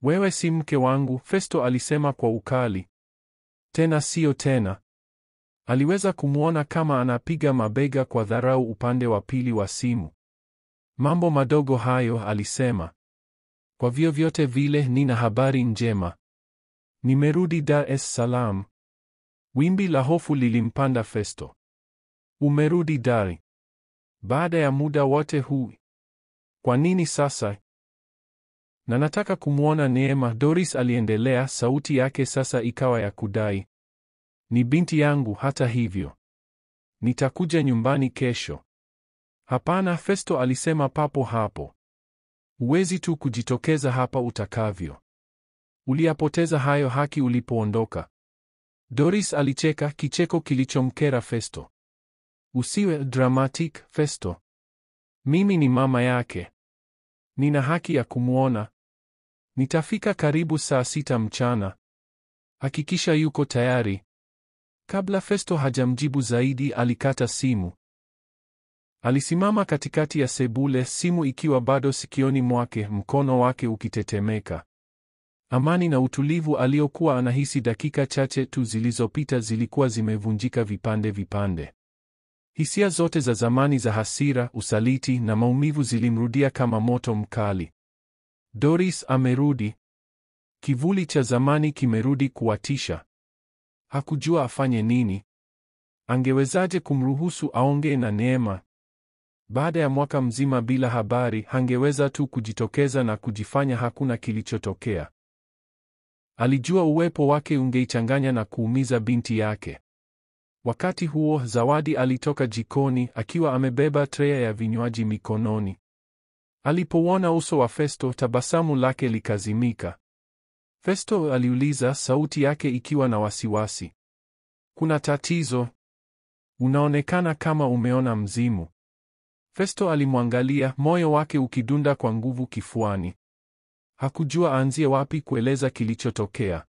Wewe si mke wangu, Festo alisema kwa ukali. Tena sio tena. Aliweza kumwona kama anapiga mabega kwa dharau upande wa pili wa simu. Mambo madogo hayo, alisema. Kwa vyovyote vile, nina habari njema. Nimerudi Dar es Salaam. Wimbi la hofu lilimpanda Festo. Umerudi Dar? Baada ya muda wote huu? Kwa nini sasa? Na nataka kumwona Neema, Doris aliendelea, sauti yake sasa ikawa ya kudai. Ni binti yangu hata hivyo. Nitakuja nyumbani kesho. Hapana, Festo alisema papo hapo. Huwezi tu kujitokeza hapa utakavyo. Uliyapoteza hayo haki ulipoondoka. Doris alicheka, kicheko kilichomkera Festo. Usiwe dramatic, Festo. Mimi ni mama yake. Nina haki ya kumwona. Nitafika karibu saa 6 mchana. Hakikisha yuko tayari. Kabla Festo hajamjibu zaidi, alikata simu. Alisimama katikati ya sebule, simu ikiwa bado sikioni mwake, mkono wake ukitetemeka. Amani na utulivu aliokuwa anahisi dakika chache tu zilizopita zilikuwa zimevunjika vipande vipande. Hisia zote za zamani za hasira, usaliti na maumivu zilimrudia kama moto mkali. Doris amerudi. Kivuli cha zamani kimerudi kuwatisha. Hakujua afanye nini. Angewezaje kumruhusu aongee na Neema? Baada ya mwaka mzima bila habari, hangeweza tu kujitokeza na kujifanya hakuna kilichotokea. Alijua uwepo wake ungeichanganya na kuumiza binti yake. Wakati huo, Zawadi alitoka jikoni akiwa amebeba tray ya vinywaji mikononi. Alipouona uso wa Festo, tabasamu lake likazimika. Festo aliuliza, sauti yake ikiwa na wasiwasi. Kuna tatizo? Unaonekana kama umeona mzimu. Festo alimwangalia, moyo wake ukidunda kwa nguvu kifuani. Hakujua aanzie wapi kueleza kilichotokea.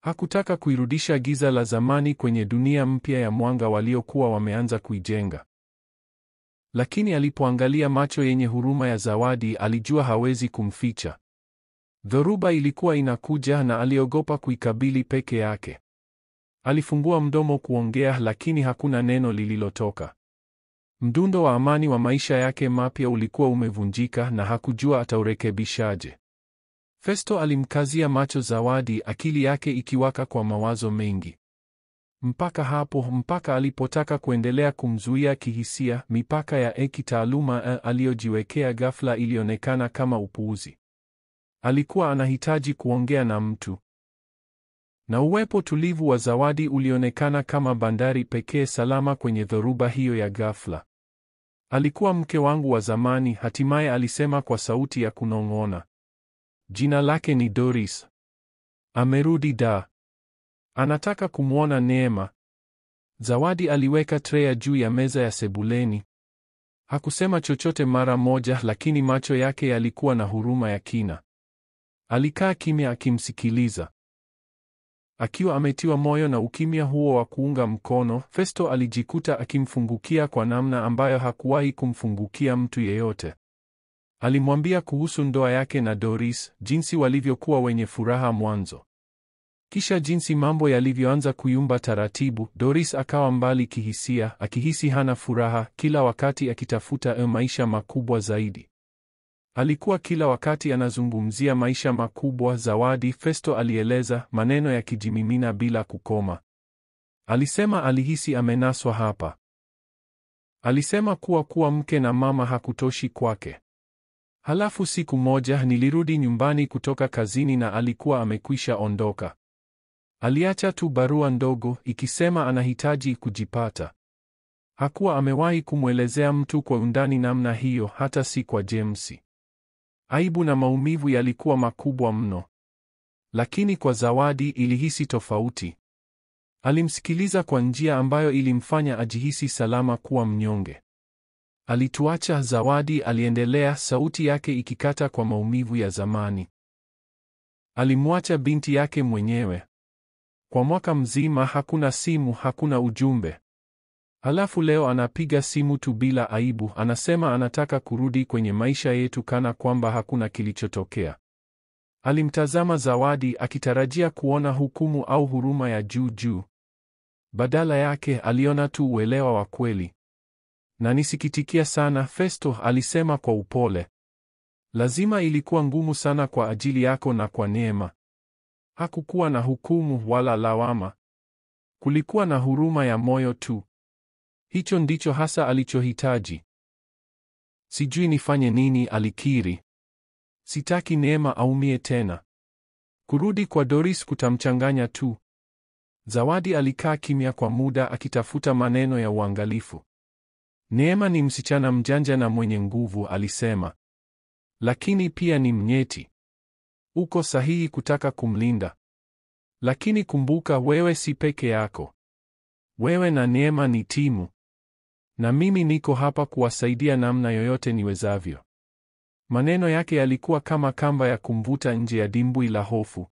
Hakutaka kuirudisha giza la zamani kwenye dunia mpya ya mwanga waliokuwa wameanza kuijenga. Lakini alipoangalia macho yenye huruma ya Zawadi, alijua hawezi kumficha. Dhoruba ilikuwa inakuja na aliogopa kuikabili peke yake. Alifungua mdomo kuongea, lakini hakuna neno lililotoka. Mdundo wa amani wa maisha yake mapya ulikuwa umevunjika na hakujua ataurekebishaje. Festo alimkazia macho Zawadi, akili yake ikiwaka kwa mawazo mengi. Mpaka alipotaka kuendelea kumzuia kihisia, mipaka ya kitaaluma aliyojiwekea ghafla ilionekana kama upuuzi. Alikuwa anahitaji kuongea na mtu. Na uwepo tulivu wa Zawadi ulionekana kama bandari pekee salama kwenye dhoruba hiyo ya ghafla. Alikuwa mke wangu wa zamani, hatimaye alisema kwa sauti ya kunong'ona. Jina lake ni Doris. Amerudi Dar. Anataka kumwona Neema. Zawadi aliweka tray juu ya meza ya sebuleni. Hakusema chochote mara moja, lakini macho yake yalikuwa na huruma ya kina. Alikaa kimya akimsikiliza. Akiwa ametiwa moyo na ukimya huo wa kuunga mkono, Festo alijikuta akimfungukia kwa namna ambayo hakuwahi kumfungukia mtu yeyote. Alimwambia kuhusu ndoa yake na Doris, jinsi walivyokuwa wenye furaha mwanzo. Kisha jinsi mambo yalivyoanza kuyumba taratibu. Doris akawa mbali kihisia, akihisi hana furaha, kila wakati akitafuta maisha makubwa zaidi. Alikuwa kila wakati anazungumzia maisha makubwa. Zawadi, Festo alieleza, maneno yakijimimina bila kukoma. Alisema alihisi amenaswa hapa. Alisema kuwa mke na mama hakutoshi kwake. Halafu siku moja nilirudi nyumbani kutoka kazini na alikuwa amekwisha ondoka. Aliacha tu barua ndogo ikisema anahitaji kujipata. Hakuwa amewahi kumwelezea mtu kwa undani namna hiyo, hata si kwa James. Aibu na maumivu yalikuwa makubwa mno. Lakini kwa Zawadi ilihisi tofauti. Alimsikiliza kwa njia ambayo ilimfanya ajihisi salama kuwa mnyonge. Alituacha, Zawadi aliendelea, sauti yake ikikata kwa maumivu ya zamani. Alimwacha binti yake mwenyewe. Kwa mwaka mzima hakuna simu, hakuna ujumbe. Halafu leo anapiga simu tu bila aibu, anasema anataka kurudi kwenye maisha yetu kana kwamba hakuna kilichotokea. Alimtazama Zawadi akitarajia kuona hukumu au huruma ya juu juu. Badala yake aliona tu uelewa wa kweli. Na nisikitikia sana, Festo alisema kwa upole. Lazima ilikuwa ngumu sana kwa ajili yako na kwa Neema. Hakukuwa na hukumu wala lawama. Kulikuwa na huruma ya moyo tu. Hicho ndicho hasa alichohitaji. Sijui nifanye nini, alikiri. Sitaki Neema aumie tena. Kurudi kwa Doris kutamchanganya tu. Zawadi alikaa kimya kwa muda akitafuta maneno ya uangalifu. Neema ni msichana mjanja na mwenye nguvu, alisema. Lakini pia ni mnyeti. Uko sahihi kutaka kumlinda. Lakini kumbuka, wewe si peke yako. Wewe na Neema ni timu. Na mimi niko hapa kuwasaidia namna yoyote niwezavyo. Maneno yake yalikuwa kama kamba ya kumvuta nje ya dimbwi la hofu.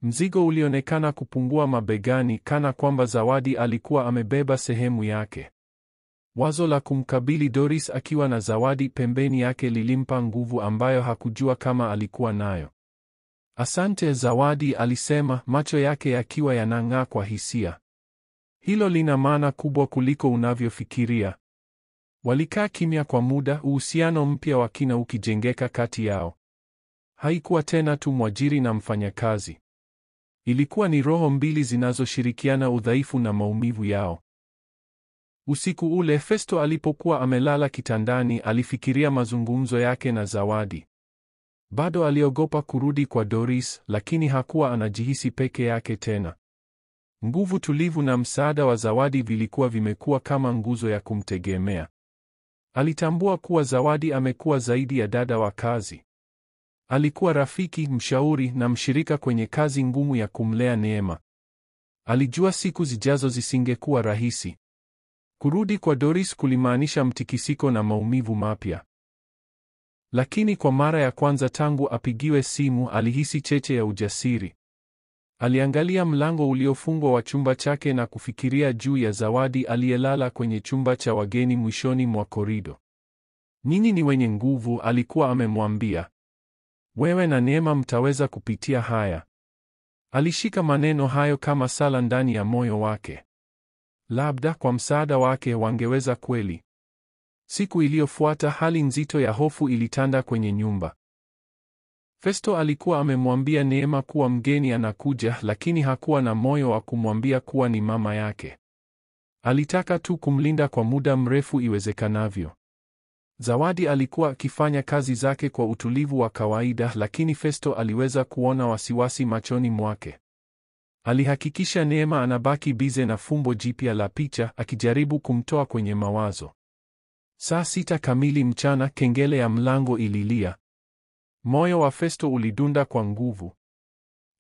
Mzigo ulionekana kupungua mabegani, kana kwamba Zawadi alikuwa amebeba sehemu yake. Wazo la kumkabili Doris akiwa na Zawadi pembeni yake lilimpa nguvu ambayo hakujua kama alikuwa nayo. Asante Zawadi, alisema, macho yake yakiwa yanang'aa kwa hisia. Hilo lina maana kubwa kuliko unavyofikiria. Walikaa kimya kwa muda, uhusiano mpya wa kina ukijengeka kati yao. Haikuwa tena tu mwajiri na mfanyakazi. Ilikuwa ni roho mbili zinazoshirikiana udhaifu na maumivu yao. Usiku ule Festo alipokuwa amelala kitandani, alifikiria mazungumzo yake na Zawadi. Bado aliogopa kurudi kwa Doris, lakini hakuwa anajihisi peke yake tena. Nguvu tulivu na msaada wa Zawadi vilikuwa vimekuwa kama nguzo ya kumtegemea. Alitambua kuwa Zawadi amekuwa zaidi ya dada wa kazi. Alikuwa rafiki, mshauri na mshirika kwenye kazi ngumu ya kumlea Neema. Alijua siku zijazo zisingekuwa rahisi. Kurudi kwa Doris kulimaanisha mtikisiko na maumivu mapya. Lakini kwa mara ya kwanza tangu apigiwe simu, alihisi cheche ya ujasiri. Aliangalia mlango uliofungwa wa chumba chake na kufikiria juu ya Zawadi aliyelala kwenye chumba cha wageni mwishoni mwa korido. Nyinyi ni wenye nguvu, alikuwa amemwambia. Wewe na Neema mtaweza kupitia haya. Alishika maneno hayo kama sala ndani ya moyo wake. Labda kwa msaada wake wangeweza kweli. Siku iliyofuata hali nzito ya hofu ilitanda kwenye nyumba. Festo alikuwa amemwambia Neema kuwa mgeni anakuja, lakini hakuwa na moyo wa kumwambia kuwa ni mama yake. Alitaka tu kumlinda kwa muda mrefu iwezekanavyo. Zawadi alikuwa akifanya kazi zake kwa utulivu wa kawaida, lakini Festo aliweza kuona wasiwasi machoni mwake. Alihakikisha Neema anabaki bize na fumbo jipya la picha, akijaribu kumtoa kwenye mawazo. Saa 6 kamili mchana, kengele ya mlango ililia. Moyo wa Festo ulidunda kwa nguvu.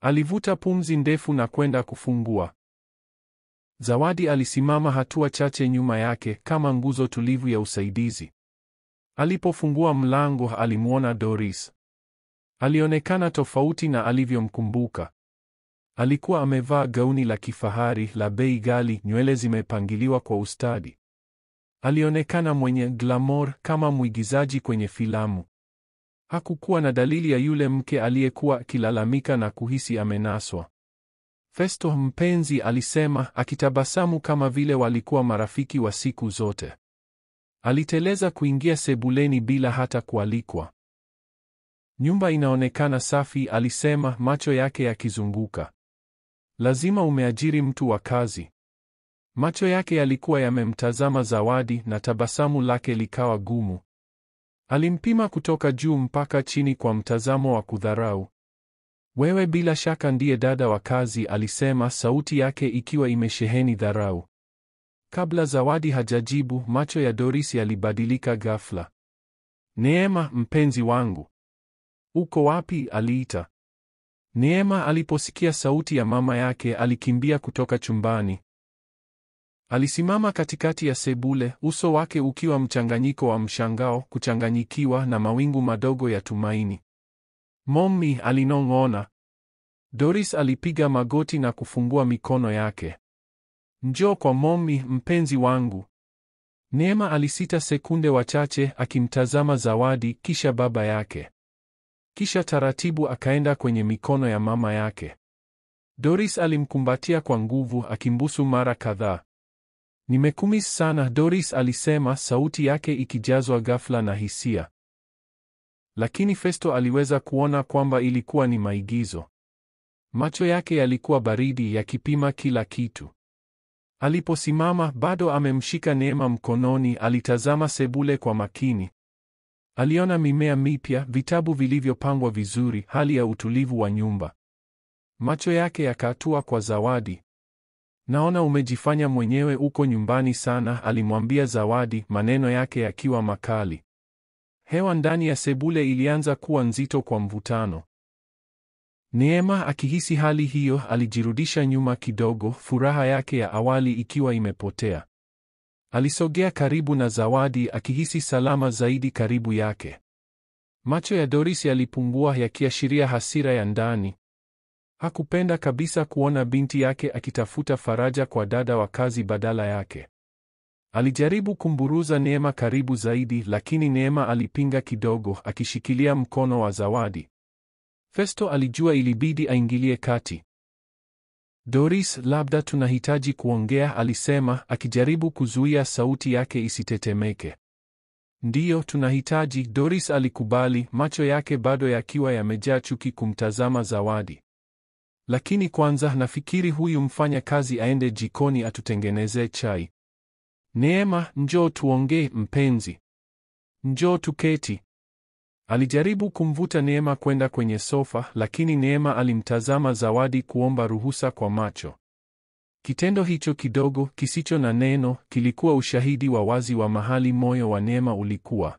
Alivuta pumzi ndefu na kwenda kufungua. Zawadi alisimama hatua chache nyuma yake, kama nguzo tulivu ya usaidizi. Alipofungua mlango, alimwona Doris. Alionekana tofauti na alivyomkumbuka. Alikuwa amevaa gauni la kifahari la bei ghali, nywele zimepangiliwa kwa ustadi. Alionekana mwenye glamour, kama mwigizaji kwenye filamu. Hakukuwa na dalili ya yule mke aliyekuwa akilalamika na kuhisi amenaswa. Festo mpenzi, alisema akitabasamu kama vile walikuwa marafiki wa siku zote. Aliteleza kuingia sebuleni bila hata kualikwa. Nyumba inaonekana safi, alisema, macho yake yakizunguka. Lazima umeajiri mtu wa kazi. Macho yake yalikuwa yamemtazama Zawadi na tabasamu lake likawa gumu. Alimpima kutoka juu mpaka chini kwa mtazamo wa kudharau. Wewe bila shaka ndiye dada wa kazi, alisema, sauti yake ikiwa imesheheni dharau. Kabla Zawadi hajajibu, macho ya Doris yalibadilika ghafla. Neema, mpenzi wangu. Uko wapi? aliita. Neema aliposikia sauti ya mama yake alikimbia kutoka chumbani. Alisimama katikati ya sebule, uso wake ukiwa mchanganyiko wa mshangao, kuchanganyikiwa na mawingu madogo ya tumaini. Mommy, alinong'ona. Doris alipiga magoti na kufungua mikono yake. Njoo kwa mommy, mpenzi wangu. Neema alisita sekunde wachache akimtazama Zawadi, kisha baba yake. Kisha taratibu akaenda kwenye mikono ya mama yake. Doris alimkumbatia kwa nguvu, akimbusu mara kadhaa. Nimekumiss sana, Doris alisema, sauti yake ikijazwa ghafla na hisia. Lakini Festo aliweza kuona kwamba ilikuwa ni maigizo. Macho yake yalikuwa baridi, yakipima kila kitu. Aliposimama, bado amemshika Neema mkononi, alitazama sebule kwa makini. Aliona mimea mipya, vitabu vilivyopangwa vizuri, hali ya utulivu wa nyumba. Macho yake yakatua kwa Zawadi. Naona umejifanya mwenyewe uko nyumbani sana, alimwambia Zawadi, maneno yake yakiwa makali. Hewa ndani ya sebule ilianza kuwa nzito kwa mvutano. Neema akihisi hali hiyo, alijirudisha nyuma kidogo, furaha yake ya awali ikiwa imepotea. Alisogea karibu na Zawadi akihisi salama zaidi karibu yake. Macho ya Doris yalipungua yakiashiria hasira ya ndani. Hakupenda kabisa kuona binti yake akitafuta faraja kwa dada wa kazi badala yake. Alijaribu kumburuza Neema karibu zaidi, lakini Neema alipinga kidogo, akishikilia mkono wa Zawadi. Festo alijua ilibidi aingilie kati. Doris, labda tunahitaji kuongea, alisema, akijaribu kuzuia sauti yake isitetemeke. Ndiyo, tunahitaji, Doris alikubali, macho yake bado yakiwa yamejaa chuki kumtazama Zawadi. Lakini kwanza nafikiri huyu mfanya kazi aende jikoni atutengenezee chai. Neema, njoo tuongee mpenzi. Njoo tuketi. Alijaribu kumvuta Neema kwenda kwenye sofa, lakini Neema alimtazama Zawadi kuomba ruhusa kwa macho. Kitendo hicho kidogo, kisicho na neno, kilikuwa ushahidi wa wazi wa mahali moyo wa Neema ulikuwa.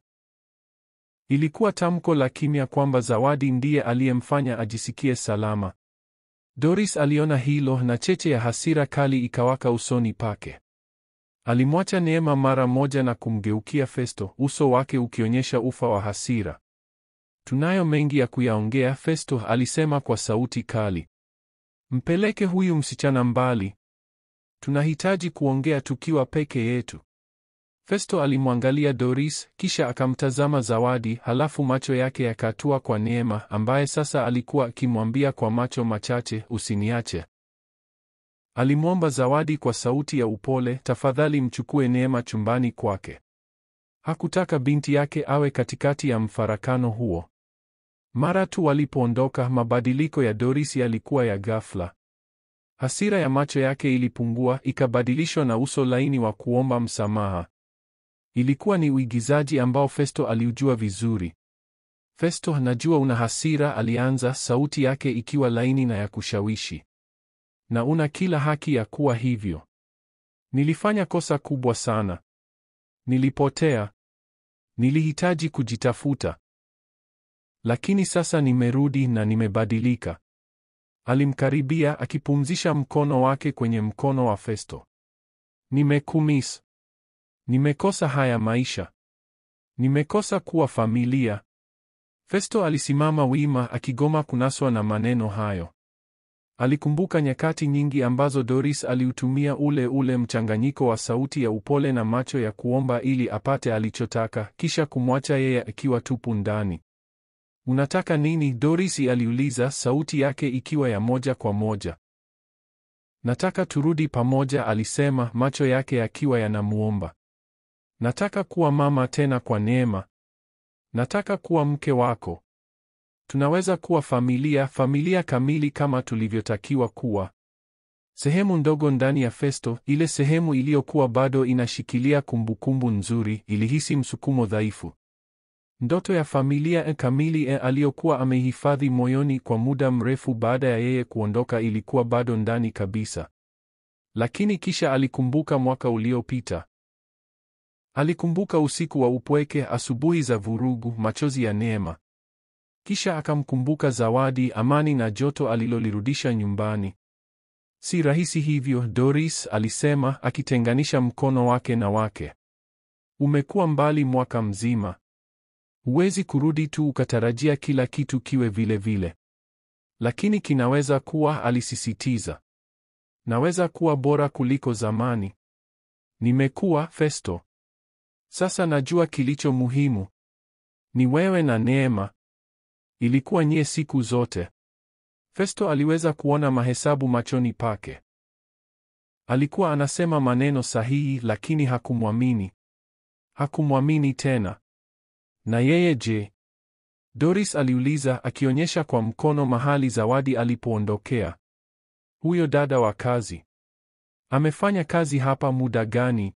Ilikuwa tamko la kimya kwamba Zawadi ndiye aliyemfanya ajisikie salama. Doris aliona hilo na cheche ya hasira kali ikawaka usoni pake. Alimwacha Neema mara moja na kumgeukia Festo, uso wake ukionyesha ufa wa hasira. Tunayo mengi ya kuyaongea, Festo alisema kwa sauti kali. Mpeleke huyu msichana mbali. Tunahitaji kuongea tukiwa peke yetu. Festo alimwangalia Doris, kisha akamtazama Zawadi, halafu macho yake yakatua kwa Neema, ambaye sasa alikuwa akimwambia kwa macho machache, usiniache. Alimwomba Zawadi kwa sauti ya upole, tafadhali mchukue Neema chumbani kwake. Hakutaka binti yake awe katikati ya mfarakano huo. Mara tu walipoondoka, mabadiliko ya Doris yalikuwa ya ghafla. Hasira ya macho yake ilipungua, ikabadilishwa na uso laini wa kuomba msamaha. Ilikuwa ni uigizaji ambao Festo aliujua vizuri. Festo, najua una hasira, alianza, sauti yake ikiwa laini na ya kushawishi. Na una kila haki ya kuwa hivyo. Nilifanya kosa kubwa sana. Nilipotea. Nilihitaji kujitafuta. Lakini sasa nimerudi na nimebadilika. Alimkaribia akipumzisha mkono wake kwenye mkono wa Festo. Nimekumiss. Nimekosa haya maisha. Nimekosa kuwa familia. Festo alisimama wima akigoma kunaswa na maneno hayo. Alikumbuka nyakati nyingi ambazo Doris aliutumia ule mchanganyiko wa sauti ya upole na macho ya kuomba ili apate alichotaka, kisha kumwacha yeye akiwa tupu ndani. Unataka nini? Doris aliuliza, sauti yake ikiwa ya moja kwa moja. Nataka turudi pamoja, alisema, macho yake yakiwa yanamuomba. Nataka kuwa mama tena kwa Neema. Nataka kuwa mke wako. Tunaweza kuwa familia kamili kama tulivyotakiwa kuwa. Sehemu ndogo ndani ya Festo, ile sehemu iliyokuwa bado inashikilia kumbukumbu nzuri, ilihisi msukumo dhaifu. Ndoto ya familia kamili aliyokuwa amehifadhi moyoni kwa muda mrefu baada ya yeye kuondoka ilikuwa bado ndani kabisa. Lakini kisha alikumbuka mwaka uliopita. Alikumbuka usiku wa upweke, asubuhi za vurugu, machozi ya Neema. Kisha akamkumbuka Zawadi, amani na joto alilolirudisha nyumbani. Si rahisi hivyo, Doris alisema, akitenganisha mkono wake na wake. Umekuwa mbali mwaka mzima. Huwezi kurudi tu ukatarajia kila kitu kiwe vile vile. Lakini kinaweza kuwa, alisisitiza. Naweza kuwa bora kuliko zamani. Nimekuwa, Festo. Sasa najua kilicho muhimu. Ni wewe na Neema. Ilikuwa nyie siku zote. Festo aliweza kuona mahesabu machoni pake. Alikuwa anasema maneno sahihi, lakini hakumwamini. Hakumwamini tena. Na yeye je? Doris aliuliza, akionyesha kwa mkono mahali Zawadi alipoondokea. Huyo dada wa kazi. Amefanya kazi hapa muda gani?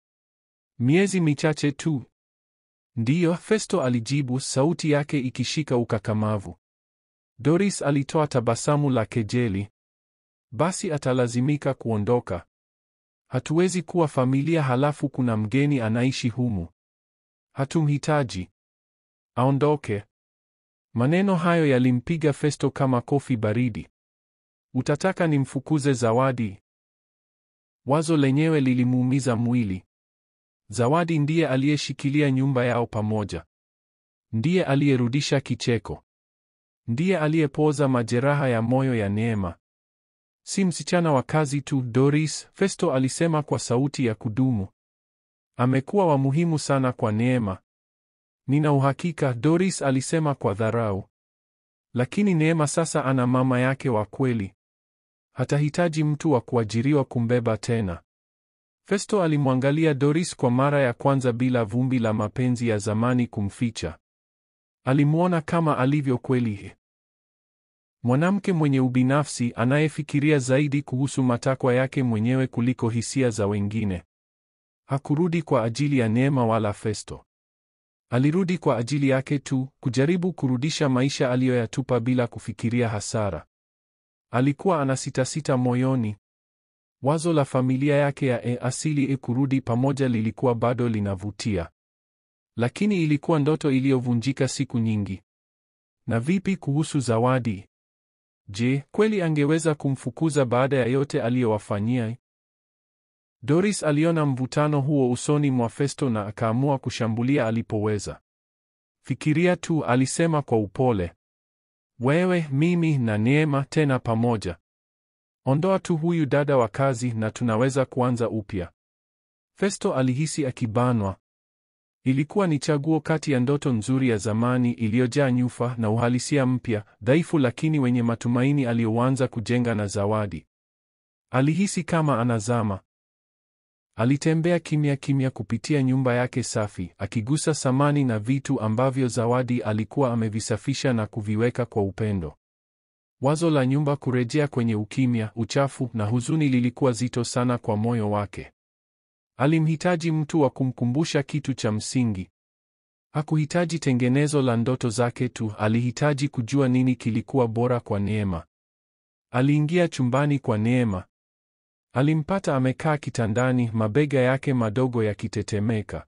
Miezi michache tu. Ndiyo, Festo alijibu, sauti yake ikishika ukakamavu. Doris alitoa tabasamu la kejeli. Basi atalazimika kuondoka. Hatuwezi kuwa familia halafu kuna mgeni anaishi humu. Hatumhitaji. Aondoke. Maneno hayo yalimpiga Festo kama kofi baridi. Utataka nimfukuze Zawadi? Wazo lenyewe lilimuumiza mwili. Zawadi ndiye aliyeshikilia nyumba yao pamoja. Ndiye aliyerudisha kicheko. Ndiye aliyepoza majeraha ya moyo ya Neema. Si msichana wa kazi tu, Doris, Festo alisema kwa sauti ya kudumu. Amekuwa wa muhimu sana kwa Neema. Nina uhakika, Doris alisema kwa dharau. Lakini Neema sasa ana mama yake wa kweli. Hatahitaji mtu wa kuajiriwa kumbeba tena. Festo alimwangalia Doris kwa mara ya kwanza bila vumbi la mapenzi ya zamani kumficha. Alimwona kama alivyo kweli. Mwanamke mwenye ubinafsi anayefikiria zaidi kuhusu matakwa yake mwenyewe kuliko hisia za wengine. Hakurudi kwa ajili ya Neema wala Festo. Alirudi kwa ajili yake tu, kujaribu kurudisha maisha aliyoyatupa bila kufikiria hasara. Alikuwa anasitasita moyoni. Wazo la familia yake ya asili kurudi pamoja lilikuwa bado linavutia. Lakini ilikuwa ndoto iliyovunjika siku nyingi. Na vipi kuhusu Zawadi? Je, kweli angeweza kumfukuza baada ya yote aliyowafanyia? Doris aliona mvutano huo usoni mwa Festo na akaamua kushambulia alipoweza. Fikiria tu, alisema kwa upole. Wewe, mimi na Neema tena pamoja. Ondoa tu huyu dada wa kazi na tunaweza kuanza upya. Festo alihisi akibanwa. Ilikuwa ni chaguo kati ya ndoto nzuri ya zamani iliyojaa nyufa na uhalisia mpya, dhaifu lakini wenye matumaini alioanza kujenga na Zawadi. Alihisi kama anazama. Alitembea kimya kimya kupitia nyumba yake safi, akigusa samani na vitu ambavyo Zawadi alikuwa amevisafisha na kuviweka kwa upendo. Wazo la nyumba kurejea kwenye ukimya, uchafu na huzuni lilikuwa zito sana kwa moyo wake. Alimhitaji mtu wa kumkumbusha kitu cha msingi. Hakuhitaji tengenezo la ndoto zake tu, alihitaji kujua nini kilikuwa bora kwa Neema. Aliingia chumbani kwa Neema. Alimpata amekaa kitandani, mabega yake madogo yakitetemeka.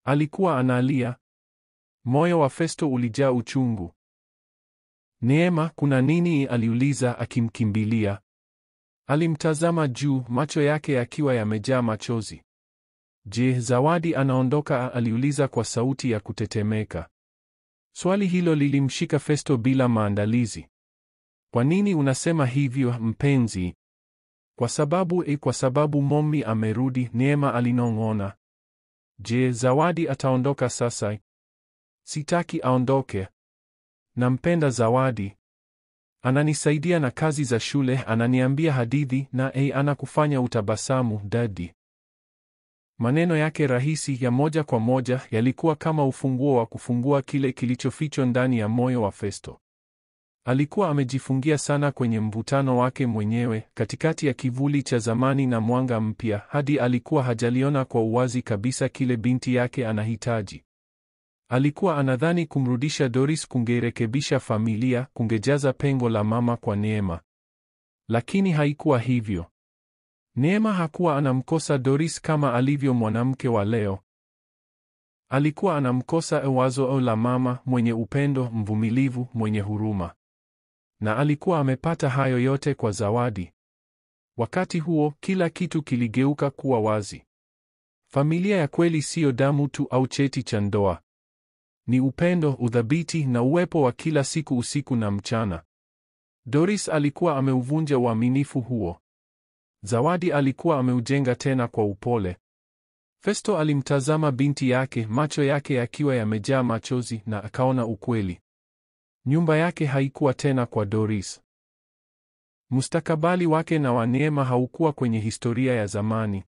Alikuwa analia. Moyo wa Festo ulijaa uchungu. Neema, kuna nini? Aliuliza akimkimbilia. Alimtazama juu, macho yake yakiwa yamejaa machozi. Je, Zawadi anaondoka? Aliuliza kwa sauti ya kutetemeka. Swali hilo lilimshika Festo bila maandalizi. Kwa nini unasema hivyo, mpenzi? Kwa sababu mommy amerudi, Neema alinong'ona. Je, Zawadi ataondoka sasa? Sitaki aondoke. Nampenda Zawadi. Ananisaidia na kazi za shule, ananiambia hadithi na anakufanya utabasamu, Daddy. Maneno yake rahisi ya moja kwa moja yalikuwa kama ufunguo wa kufungua kile kilichofichwa ndani ya moyo wa Festo. Alikuwa amejifungia sana kwenye mvutano wake mwenyewe, katikati ya kivuli cha zamani na mwanga mpya, hadi alikuwa hajaliona kwa uwazi kabisa kile binti yake anahitaji. Alikuwa anadhani kumrudisha Doris kungerekebisha familia, kungejaza pengo la mama kwa Neema. Lakini haikuwa hivyo. Neema hakuwa anamkosa Doris kama alivyo mwanamke wa leo. Alikuwa anamkosa wazo la mama, mwenye upendo, mvumilivu, mwenye huruma. Na alikuwa amepata hayo yote kwa Zawadi. Wakati huo, kila kitu kiligeuka kuwa wazi. Familia ya kweli siyo damu tu au cheti cha ndoa. Ni upendo, uthabiti na uwepo wa kila siku, usiku na mchana. Doris alikuwa ameuvunja uaminifu huo. Zawadi alikuwa ameujenga tena kwa upole. Festo alimtazama binti yake, macho yake yakiwa yamejaa machozi, na akaona ukweli. Nyumba yake haikuwa tena kwa Doris. Mustakabali wake na wa Neema haukuwa kwenye historia ya zamani.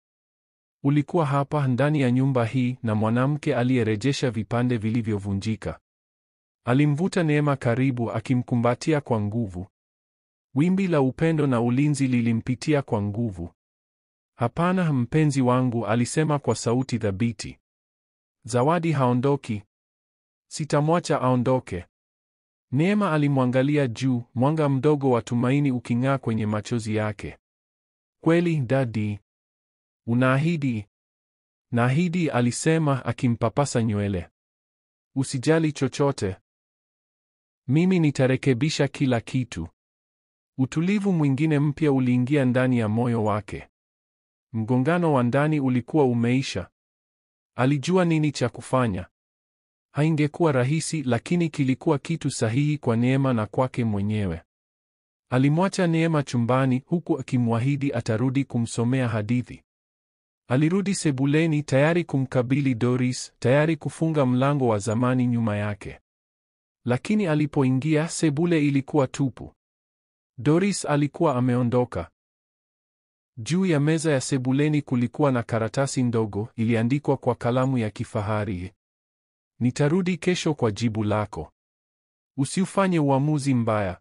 Ulikuwa hapa ndani ya nyumba hii na mwanamke aliyerejesha vipande vilivyovunjika. Alimvuta Neema karibu, akimkumbatia kwa nguvu. Wimbi la upendo na ulinzi lilimpitia kwa nguvu. Hapana, mpenzi wangu, alisema kwa sauti thabiti. Zawadi haondoki. Sitamwacha aondoke. Neema alimwangalia juu, mwanga mdogo wa tumaini uking'aa kwenye machozi yake. Kweli dadi? Unaahidi? Naahidi, alisema akimpapasa nywele. Usijali chochote. Mimi nitarekebisha kila kitu. Utulivu mwingine mpya uliingia ndani ya moyo wake. Mgongano wa ndani ulikuwa umeisha. Alijua nini cha kufanya. Haingekuwa rahisi, lakini kilikuwa kitu sahihi kwa Neema na kwake mwenyewe. Alimwacha Neema chumbani huku akimwahidi atarudi kumsomea hadithi. Alirudi sebuleni tayari kumkabili Doris, tayari kufunga mlango wa zamani nyuma yake. Lakini alipoingia, sebule ilikuwa tupu. Doris alikuwa ameondoka. Juu ya meza ya sebuleni kulikuwa na karatasi ndogo iliandikwa kwa kalamu ya kifahari. Nitarudi kesho kwa jibu lako. Usiufanye uamuzi mbaya.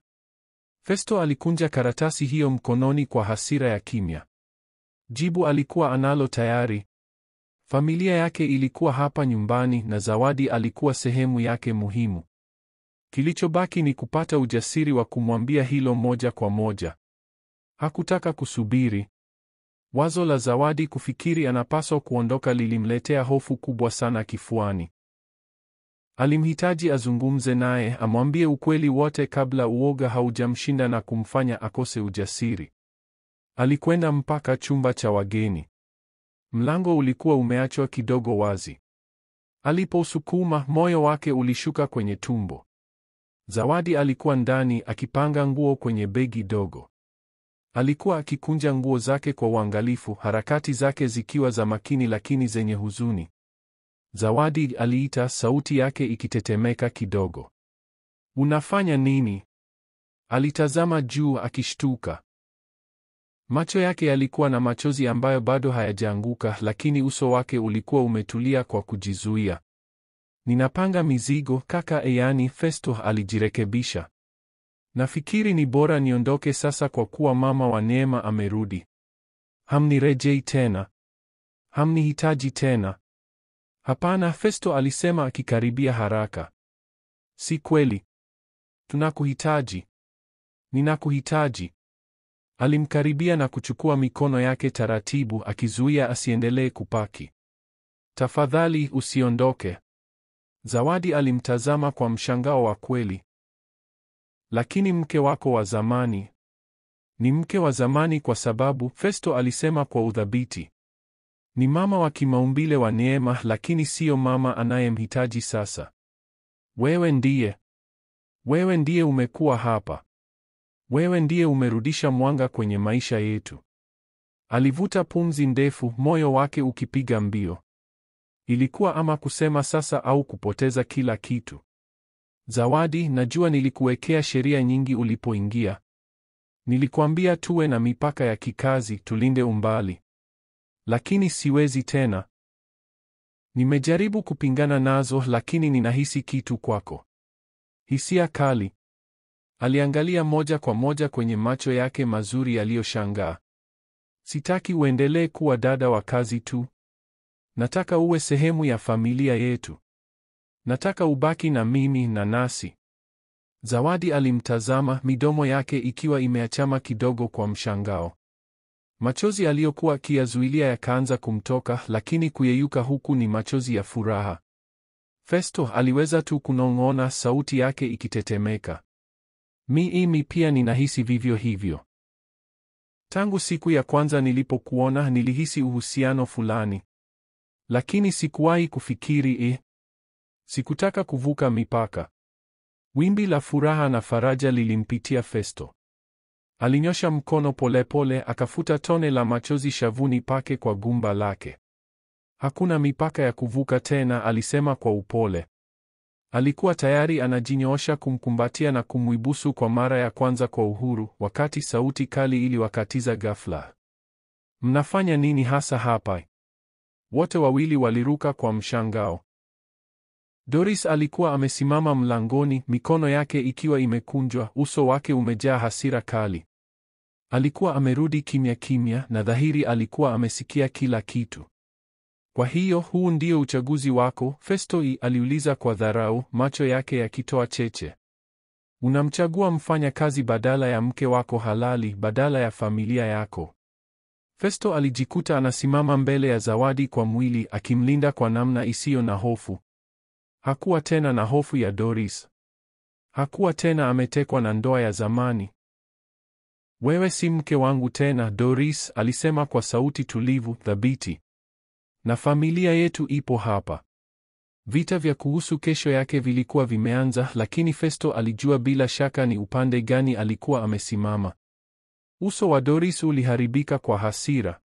Festo alikunja karatasi hiyo mkononi kwa hasira ya kimya. Jibu alikuwa analo tayari. Familia yake ilikuwa hapa nyumbani na Zawadi alikuwa sehemu yake muhimu. Kilichobaki ni kupata ujasiri wa kumwambia hilo moja kwa moja. Hakutaka kusubiri. Wazo la Zawadi kufikiri anapaswa kuondoka lilimletea hofu kubwa sana kifuani. Alimhitaji azungumze naye, amwambie ukweli wote kabla uoga haujamshinda na kumfanya akose ujasiri. Alikwenda mpaka chumba cha wageni. Mlango ulikuwa umeachwa kidogo wazi. Alipousukuma, moyo wake ulishuka kwenye tumbo. Zawadi alikuwa ndani akipanga nguo kwenye begi dogo. Alikuwa akikunja nguo zake kwa uangalifu, harakati zake zikiwa za makini lakini zenye huzuni. Zawadi, aliita, sauti yake ikitetemeka kidogo. Unafanya nini? Alitazama juu akishtuka. Macho yake yalikuwa na machozi ambayo bado hayajaanguka, lakini uso wake ulikuwa umetulia kwa kujizuia. Ninapanga mizigo kaka, yaani Festo alijirekebisha. Nafikiri ni bora niondoke sasa kwa kuwa mama wa Neema amerudi. Hamnirejei tena. Hamnihitaji tena. Hapana, Festo alisema akikaribia haraka. Si kweli. Tunakuhitaji. Ninakuhitaji. Alimkaribia na kuchukua mikono yake taratibu akizuia asiendelee kupaki. Tafadhali usiondoke. Zawadi alimtazama kwa mshangao wa kweli. Lakini mke wako wa zamani. Ni mke wa zamani kwa sababu, Festo alisema kwa udhabiti. Ni mama wa kimaumbile wa Neema, lakini siyo mama anayemhitaji sasa. Wewe ndiye. Wewe ndiye umekuwa hapa. Wewe ndiye umerudisha mwanga kwenye maisha yetu. Alivuta pumzi ndefu, moyo wake ukipiga mbio. Ilikuwa ama kusema sasa au kupoteza kila kitu. Zawadi, najua nilikuwekea sheria nyingi ulipoingia. Nilikwambia tuwe na mipaka ya kikazi, tulinde umbali. Lakini siwezi tena. Nimejaribu kupingana nazo, lakini ninahisi kitu kwako. Hisia kali. Aliangalia moja kwa moja kwenye macho yake mazuri yaliyoshangaa. Sitaki uendelee kuwa dada wa kazi tu. Nataka uwe sehemu ya familia yetu. Nataka ubaki na mimi na nasi. Zawadi alimtazama, midomo yake ikiwa imeachama kidogo kwa mshangao. Machozi aliyokuwa akiyazuilia yakaanza kumtoka, lakini kuyeyuka huku ni machozi ya furaha. Festo aliweza tu kunong'ona, sauti yake ikitetemeka. Mimi pia ninahisi vivyo hivyo. Tangu siku ya kwanza nilipokuona nilihisi uhusiano fulani. Lakini sikuwahi kufikiri sikutaka kuvuka mipaka. Wimbi la furaha na faraja lilimpitia Festo. Alinyosha mkono polepole, akafuta tone la machozi shavuni pake kwa gumba lake. Hakuna mipaka ya kuvuka tena, alisema kwa upole. Alikuwa tayari anajinyoosha kumkumbatia na kumwibusu kwa mara ya kwanza kwa uhuru, wakati sauti kali iliwakatiza ghafla. Mnafanya nini hasa hapa? Wote wawili waliruka kwa mshangao. Doris alikuwa amesimama mlangoni, mikono yake ikiwa imekunjwa, uso wake umejaa hasira kali. Alikuwa amerudi kimya kimya, na dhahiri alikuwa amesikia kila kitu. Kwa hiyo huu ndio uchaguzi wako? Festo aliuliza kwa dharau, macho yake yakitoa cheche. Unamchagua mfanyakazi badala ya mke wako halali, badala ya familia yako. Festo alijikuta anasimama mbele ya Zawadi kwa mwili, akimlinda kwa namna isiyo na hofu. Hakuwa tena na hofu ya Doris. Hakuwa tena ametekwa na ndoa ya zamani. Wewe si mke wangu tena, Doris, alisema kwa sauti tulivu, thabiti. Na familia yetu ipo hapa. Vita vya kuhusu kesho yake vilikuwa vimeanza, lakini Festo alijua bila shaka ni upande gani alikuwa amesimama. Uso wa Doris uliharibika kwa hasira.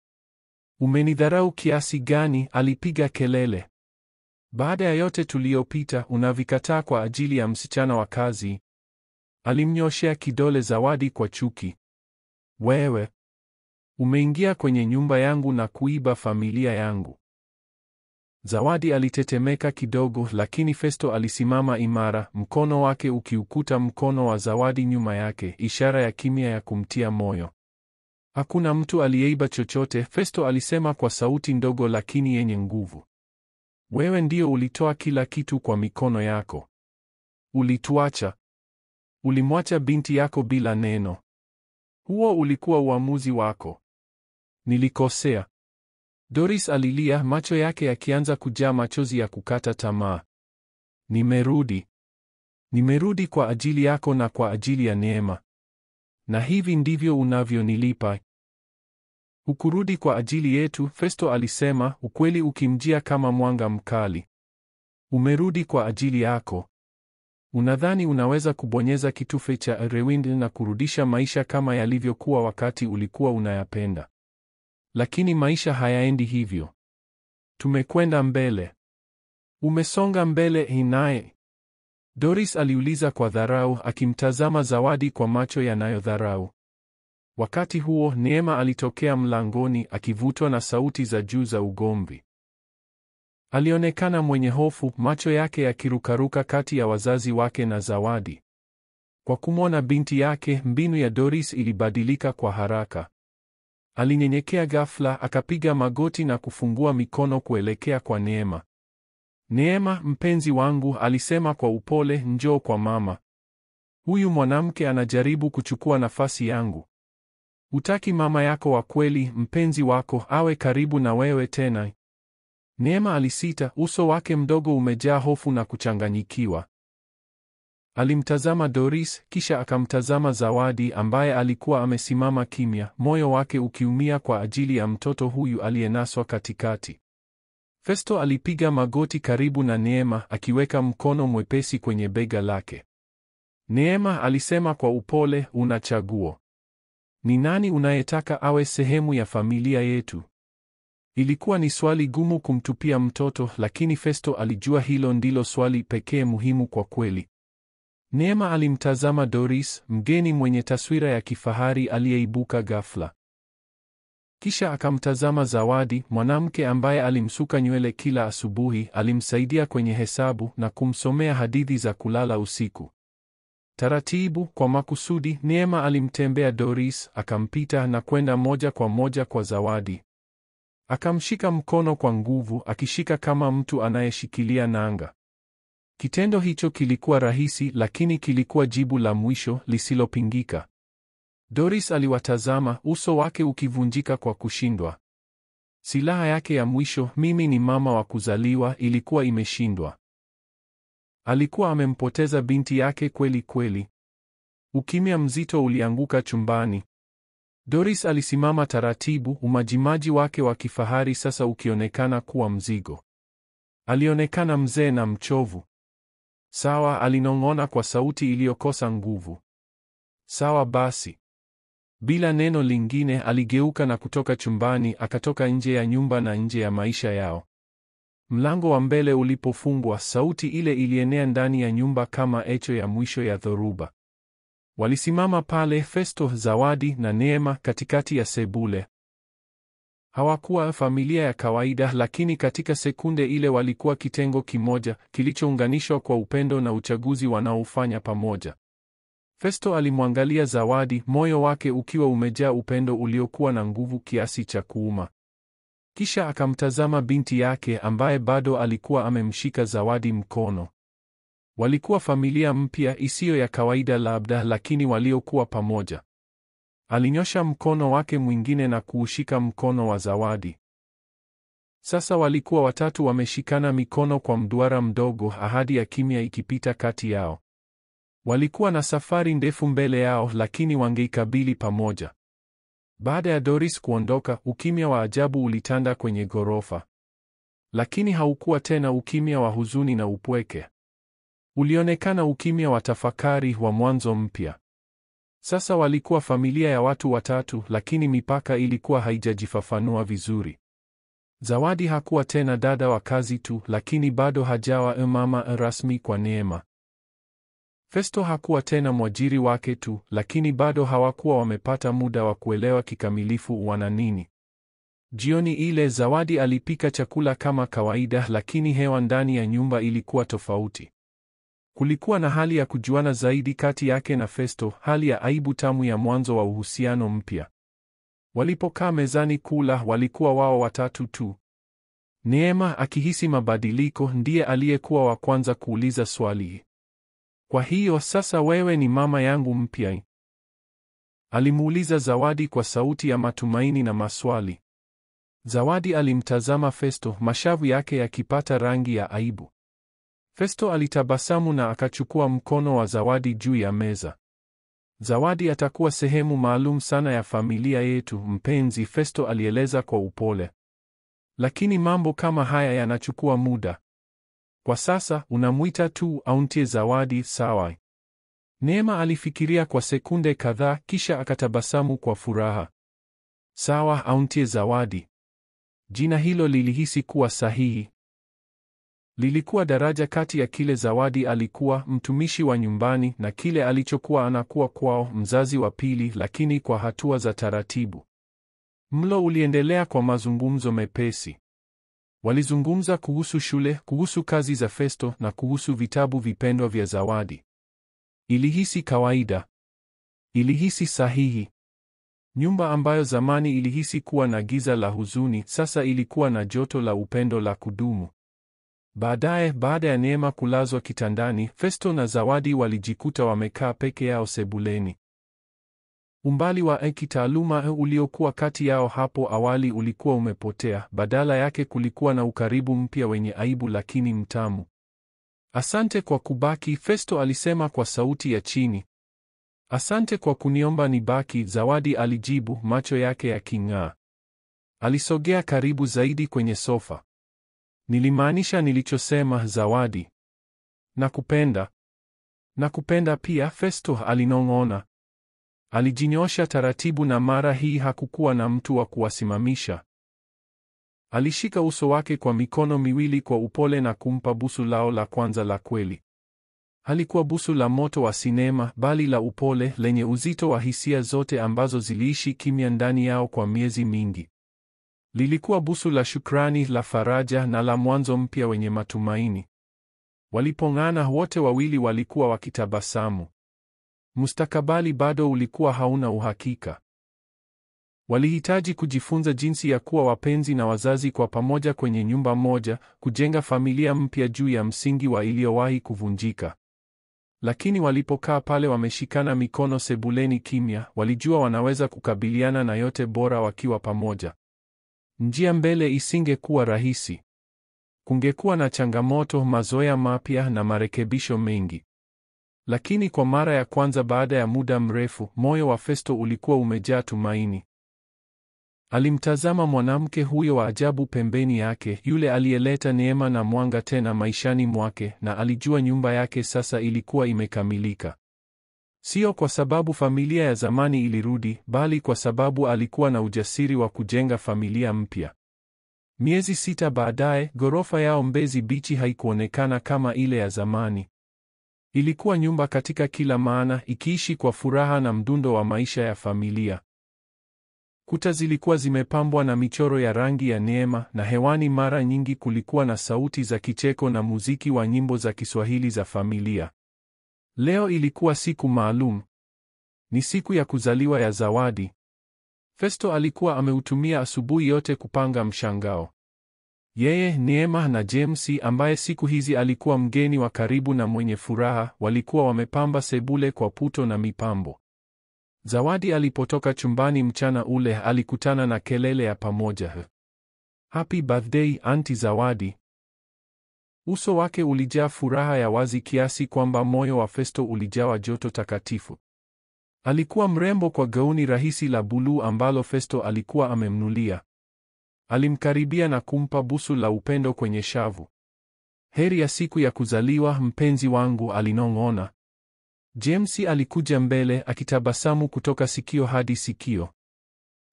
Umenidharau kiasi gani? Alipiga kelele. Baada ya yote tuliyopita, unavikataa kwa ajili ya msichana wa kazi? Alimnyoshea kidole Zawadi kwa chuki. Wewe umeingia kwenye nyumba yangu na kuiba familia yangu. Zawadi alitetemeka kidogo, lakini Festo alisimama imara, mkono wake ukiukuta mkono wa Zawadi nyuma yake, ishara ya kimya ya kumtia moyo. Hakuna mtu aliyeiba chochote, Festo alisema kwa sauti ndogo lakini yenye nguvu. Wewe ndio ulitoa kila kitu kwa mikono yako. Ulituacha. Ulimwacha binti yako bila neno. Huo ulikuwa uamuzi wako. Nilikosea. Doris alilia, macho yake yakianza kujaa machozi ya kukata tamaa. Nimerudi. Nimerudi kwa ajili yako na kwa ajili ya Neema. Na hivi ndivyo unavyonilipa. Hukurudi kwa ajili yetu, Festo alisema, ukweli ukimjia kama mwanga mkali. Umerudi kwa ajili yako. Unadhani unaweza kubonyeza kitufe cha rewind na kurudisha maisha kama yalivyokuwa wakati ulikuwa unayapenda. Lakini maisha hayaendi hivyo. Tumekwenda mbele. Umesonga mbele inaye. Doris aliuliza kwa dharau, akimtazama Zawadi kwa macho yanayodharau. Wakati huo Neema alitokea mlangoni, akivutwa na sauti za juu za ugomvi. Alionekana mwenye hofu, macho yake yakirukaruka kati ya wazazi wake na Zawadi. Kwa kumwona binti yake, mbinu ya Doris ilibadilika kwa haraka. Alinyenyekea ghafla, akapiga magoti na kufungua mikono kuelekea kwa Neema. Neema, mpenzi wangu, alisema kwa upole, njoo kwa mama. Huyu mwanamke anajaribu kuchukua nafasi yangu. Hutaki mama yako wa kweli, mpenzi wako, awe karibu na wewe tena? Neema alisita, uso wake mdogo umejaa hofu na kuchanganyikiwa. Alimtazama Doris, kisha akamtazama Zawadi ambaye alikuwa amesimama kimya, moyo wake ukiumia kwa ajili ya mtoto huyu aliyenaswa katikati. Festo alipiga magoti karibu na Neema, akiweka mkono mwepesi kwenye bega lake. Neema, alisema kwa upole, una chaguo. Ni nani unayetaka awe sehemu ya familia yetu? Ilikuwa ni swali gumu kumtupia mtoto, lakini Festo alijua hilo ndilo swali pekee muhimu kwa kweli. Neema alimtazama Doris, mgeni mwenye taswira ya kifahari aliyeibuka ghafla. Kisha akamtazama Zawadi, mwanamke ambaye alimsuka nywele kila asubuhi, alimsaidia kwenye hesabu na kumsomea hadithi za kulala usiku. Taratibu, kwa makusudi, Neema alimtembea Doris, akampita na kwenda moja kwa moja kwa Zawadi. Akamshika mkono kwa nguvu, akishika kama mtu anayeshikilia nanga. Kitendo hicho kilikuwa rahisi, lakini kilikuwa jibu la mwisho lisilopingika. Doris aliwatazama, uso wake ukivunjika kwa kushindwa. Silaha yake ya mwisho, mimi ni mama wa kuzaliwa, ilikuwa imeshindwa. Alikuwa amempoteza binti yake kweli kweli. Ukimya mzito ulianguka chumbani. Doris alisimama taratibu, umajimaji wake wa kifahari sasa ukionekana kuwa mzigo. Alionekana mzee na mchovu. Sawa, alinong'ona kwa sauti iliyokosa nguvu. Sawa basi. Bila neno lingine aligeuka na kutoka chumbani, akatoka nje ya nyumba na nje ya maisha yao. Mlango wa mbele ulipofungwa, sauti ile ilienea ndani ya nyumba kama echo ya mwisho ya dhoruba. Walisimama pale, Festo, Zawadi na Neema, katikati ya sebule. Hawakuwa familia ya kawaida, lakini katika sekunde ile walikuwa kitengo kimoja kilichounganishwa kwa upendo na uchaguzi wanaofanya pamoja. Festo alimwangalia Zawadi, moyo wake ukiwa umejaa upendo uliokuwa na nguvu kiasi cha kuuma. Kisha akamtazama binti yake ambaye bado alikuwa amemshika Zawadi mkono. Walikuwa familia mpya isiyo ya kawaida labda, lakini waliokuwa pamoja. Alinyosha mkono wake mwingine na kuushika mkono wa Zawadi. Sasa walikuwa watatu wameshikana mikono kwa mduara mdogo, ahadi ya kimya ikipita kati yao. Walikuwa na safari ndefu mbele yao, lakini wangeikabili pamoja. Baada ya Doris kuondoka, ukimya wa ajabu ulitanda kwenye ghorofa. Lakini haukuwa tena ukimya wa huzuni na upweke. Ulionekana ukimya wa tafakari, wa mwanzo mpya. Sasa walikuwa familia ya watu watatu, lakini mipaka ilikuwa haijajifafanua vizuri. Zawadi hakuwa tena dada wa kazi tu, lakini bado hajawa mama rasmi kwa Neema. Festo hakuwa tena mwajiri wake tu, lakini bado hawakuwa wamepata muda wa kuelewa kikamilifu wana nini. Jioni ile Zawadi alipika chakula kama kawaida, lakini hewa ndani ya nyumba ilikuwa tofauti. Kulikuwa na hali ya kujuana zaidi kati yake na Festo, hali ya aibu tamu ya mwanzo wa uhusiano mpya. Walipokaa mezani kula, walikuwa wao watatu tu. Neema, akihisi mabadiliko, ndiye aliyekuwa wa kwanza kuuliza swali. Kwa hiyo sasa wewe ni mama yangu mpya? Alimuuliza Zawadi kwa sauti ya matumaini na maswali. Zawadi alimtazama Festo, mashavu yake yakipata rangi ya aibu. Festo alitabasamu na akachukua mkono wa Zawadi juu ya meza. Zawadi atakuwa sehemu maalum sana ya familia yetu, mpenzi, Festo alieleza kwa upole. Lakini mambo kama haya yanachukua muda. Kwa sasa unamuita tu auntie Zawadi, sawa? Neema alifikiria kwa sekunde kadhaa, kisha akatabasamu kwa furaha. Sawa, auntie Zawadi. Jina hilo lilihisi kuwa sahihi. Lilikuwa daraja kati ya kile Zawadi alikuwa, mtumishi wa nyumbani, na kile alichokuwa anakuwa kwao, mzazi wa pili, lakini kwa hatua za taratibu. Mlo uliendelea kwa mazungumzo mepesi. Walizungumza kuhusu shule, kuhusu kazi za Festo na kuhusu vitabu vipendwa vya Zawadi. Ilihisi kawaida. Ilihisi sahihi. Nyumba ambayo zamani ilihisi kuwa na giza la huzuni, sasa ilikuwa na joto la upendo la kudumu. Baadaye, baada ya Neema kulazwa kitandani, Festo na Zawadi walijikuta wamekaa peke yao sebuleni. Umbali wa kitaaluma uliokuwa kati yao hapo awali ulikuwa umepotea, badala yake kulikuwa na ukaribu mpya wenye aibu lakini mtamu. Asante kwa kubaki, Festo alisema kwa sauti ya chini. Asante kwa kuniomba nibaki, Zawadi alijibu, macho yake yaking'aa. Alisogea karibu zaidi kwenye sofa. Nilimaanisha nilichosema, Zawadi. Nakupenda. Nakupenda pia, Festo alinong'ona. Alijinyosha taratibu na mara hii hakukuwa na mtu wa kuwasimamisha. Alishika uso wake kwa mikono miwili kwa upole na kumpa busu lao la kwanza la kweli. Halikuwa busu la moto wa sinema, bali la upole, lenye uzito wa hisia zote ambazo ziliishi kimya ndani yao kwa miezi mingi. Lilikuwa busu la shukrani, la faraja na la mwanzo mpya wenye matumaini. Walipong'ana wote wawili walikuwa wakitabasamu. Mustakabali bado ulikuwa hauna uhakika. Walihitaji kujifunza jinsi ya kuwa wapenzi na wazazi kwa pamoja kwenye nyumba moja, kujenga familia mpya juu ya msingi wa iliyowahi kuvunjika. Lakini walipokaa pale wameshikana mikono sebuleni kimya, walijua wanaweza kukabiliana na yote bora wakiwa pamoja. Njia mbele isingekuwa rahisi. Kungekuwa na changamoto, mazoea mapya na marekebisho mengi. Lakini kwa mara ya kwanza baada ya muda mrefu, moyo wa Festo ulikuwa umejaa tumaini. Alimtazama mwanamke huyo wa ajabu pembeni yake, yule aliyeleta neema na mwanga tena maishani mwake, na alijua nyumba yake sasa ilikuwa imekamilika. Sio kwa sababu familia ya zamani ilirudi, bali kwa sababu alikuwa na ujasiri wa kujenga familia mpya. Miezi 6 baadaye, ghorofa yao Mbezi Beach haikuonekana kama ile ya zamani. Ilikuwa nyumba katika kila maana, ikiishi kwa furaha na mdundo wa maisha ya familia. Kuta zilikuwa zimepambwa na michoro ya rangi ya neema, na hewani mara nyingi kulikuwa na sauti za kicheko na muziki wa nyimbo za Kiswahili za familia. Leo ilikuwa siku maalum. Ni siku ya kuzaliwa ya Zawadi. Festo alikuwa ameutumia asubuhi yote kupanga mshangao. Yeye, Neema na James, ambaye siku hizi alikuwa mgeni wa karibu na mwenye furaha, walikuwa wamepamba sebule kwa puto na mipambo. Zawadi alipotoka chumbani mchana ule, alikutana na kelele ya pamoja. Happy birthday, Auntie Zawadi. Uso wake ulijaa furaha ya wazi kiasi kwamba moyo wa Festo ulijawa joto takatifu. Alikuwa mrembo kwa gauni rahisi la buluu ambalo Festo alikuwa amemnulia. Alimkaribia na kumpa busu la upendo kwenye shavu. Heri ya siku ya kuzaliwa, mpenzi wangu, alinong'ona. James alikuja mbele akitabasamu kutoka sikio hadi sikio.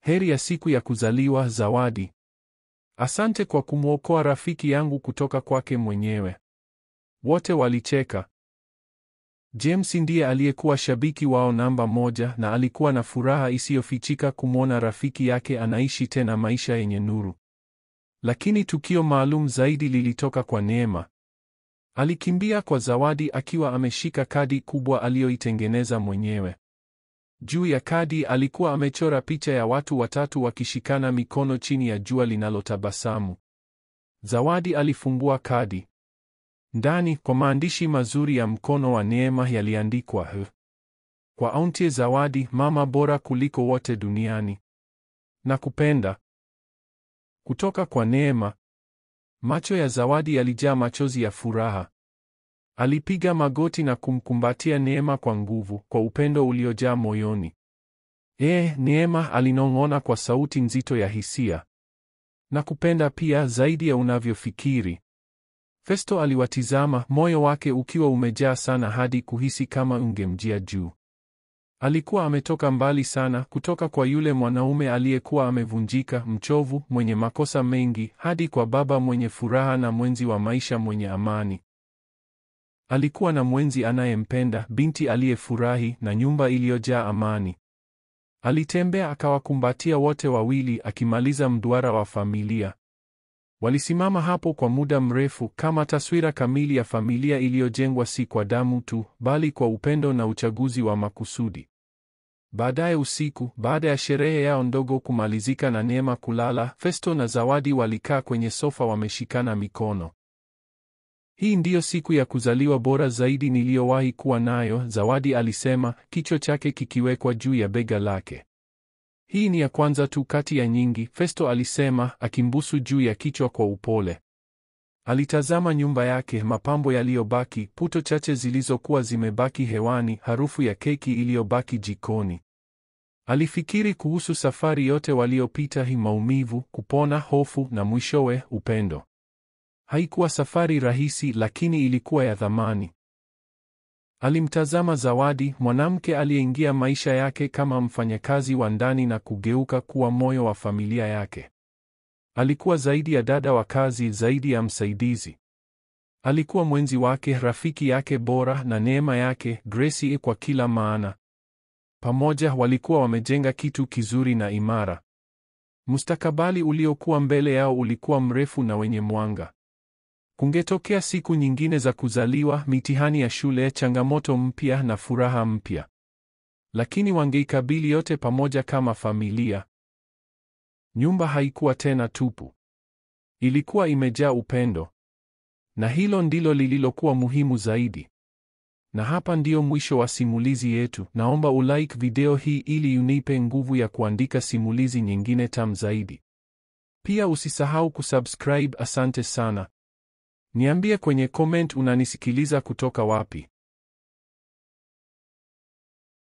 Heri ya siku ya kuzaliwa, Zawadi. Asante kwa kumwokoa rafiki yangu kutoka kwake mwenyewe. Wote walicheka. James ndiye aliyekuwa shabiki wao namba moja, na alikuwa na furaha isiyofichika kumwona rafiki yake anaishi tena maisha yenye nuru. Lakini tukio maalum zaidi lilitoka kwa Neema. Alikimbia kwa Zawadi akiwa ameshika kadi kubwa aliyoitengeneza mwenyewe. Juu ya kadi alikuwa amechora picha ya watu watatu wakishikana mikono chini ya jua linalotabasamu. Zawadi alifungua kadi. Ndani, kwa maandishi mazuri ya mkono wa Neema, yaliandikwa kwa Auntie Zawadi, mama bora kuliko wote duniani. Nakupenda. Kutoka kwa Neema. Macho ya Zawadi yalijaa machozi ya furaha. Alipiga magoti na kumkumbatia Neema kwa nguvu, kwa upendo uliojaa moyoni. Neema, alinong'ona kwa sauti nzito ya hisia. Nakupenda pia, zaidi ya unavyofikiri. Festo aliwatizama, moyo wake ukiwa umejaa sana hadi kuhisi kama ungemjia juu. Alikuwa ametoka mbali sana, kutoka kwa yule mwanaume aliyekuwa amevunjika, mchovu, mwenye makosa mengi, hadi kwa baba mwenye furaha na mwenzi wa maisha mwenye amani. Alikuwa na mwenzi anayempenda, binti aliyefurahi, na nyumba iliyojaa amani. Alitembea akawakumbatia wote wawili, akimaliza mduara wa familia. Walisimama hapo kwa muda mrefu, kama taswira kamili ya familia iliyojengwa si kwa damu tu, bali kwa upendo na uchaguzi wa makusudi. Baadaye usiku, baada ya sherehe yao ndogo kumalizika na Neema kulala, Festo na Zawadi walikaa kwenye sofa wameshikana mikono. Hii ndiyo siku ya kuzaliwa bora zaidi niliyowahi kuwa nayo, Zawadi alisema, kichwa chake kikiwekwa juu ya bega lake. Hii ni ya kwanza tu kati ya nyingi, Festo alisema, akimbusu juu ya kichwa kwa upole. Alitazama nyumba yake, mapambo yaliyobaki, puto chache zilizokuwa zimebaki hewani, harufu ya keki iliyobaki jikoni. Alifikiri kuhusu safari yote waliopita, hii maumivu, kupona, hofu na mwishowe upendo. Haikuwa safari rahisi, lakini ilikuwa ya thamani. Alimtazama Zawadi, mwanamke aliyeingia maisha yake kama mfanyakazi wa ndani na kugeuka kuwa moyo wa familia yake. Alikuwa zaidi ya dada wa kazi, zaidi ya msaidizi. Alikuwa mwenzi wake, rafiki yake bora, na neema yake, Gracie kwa kila maana. Pamoja walikuwa wamejenga kitu kizuri na imara. Mustakabali uliokuwa mbele yao ulikuwa mrefu na wenye mwanga. Kungetokea siku nyingine za kuzaliwa, mitihani ya shule, changamoto mpya na furaha mpya. Lakini wangeikabili yote pamoja kama familia. Nyumba haikuwa tena tupu. Ilikuwa imejaa upendo. Na hilo ndilo lililokuwa muhimu zaidi. Na hapa ndio mwisho wa simulizi yetu. Naomba ulike video hii ili unipe nguvu ya kuandika simulizi nyingine tamu zaidi. Pia usisahau kusubscribe. Asante sana. Niambie kwenye comment unanisikiliza kutoka wapi.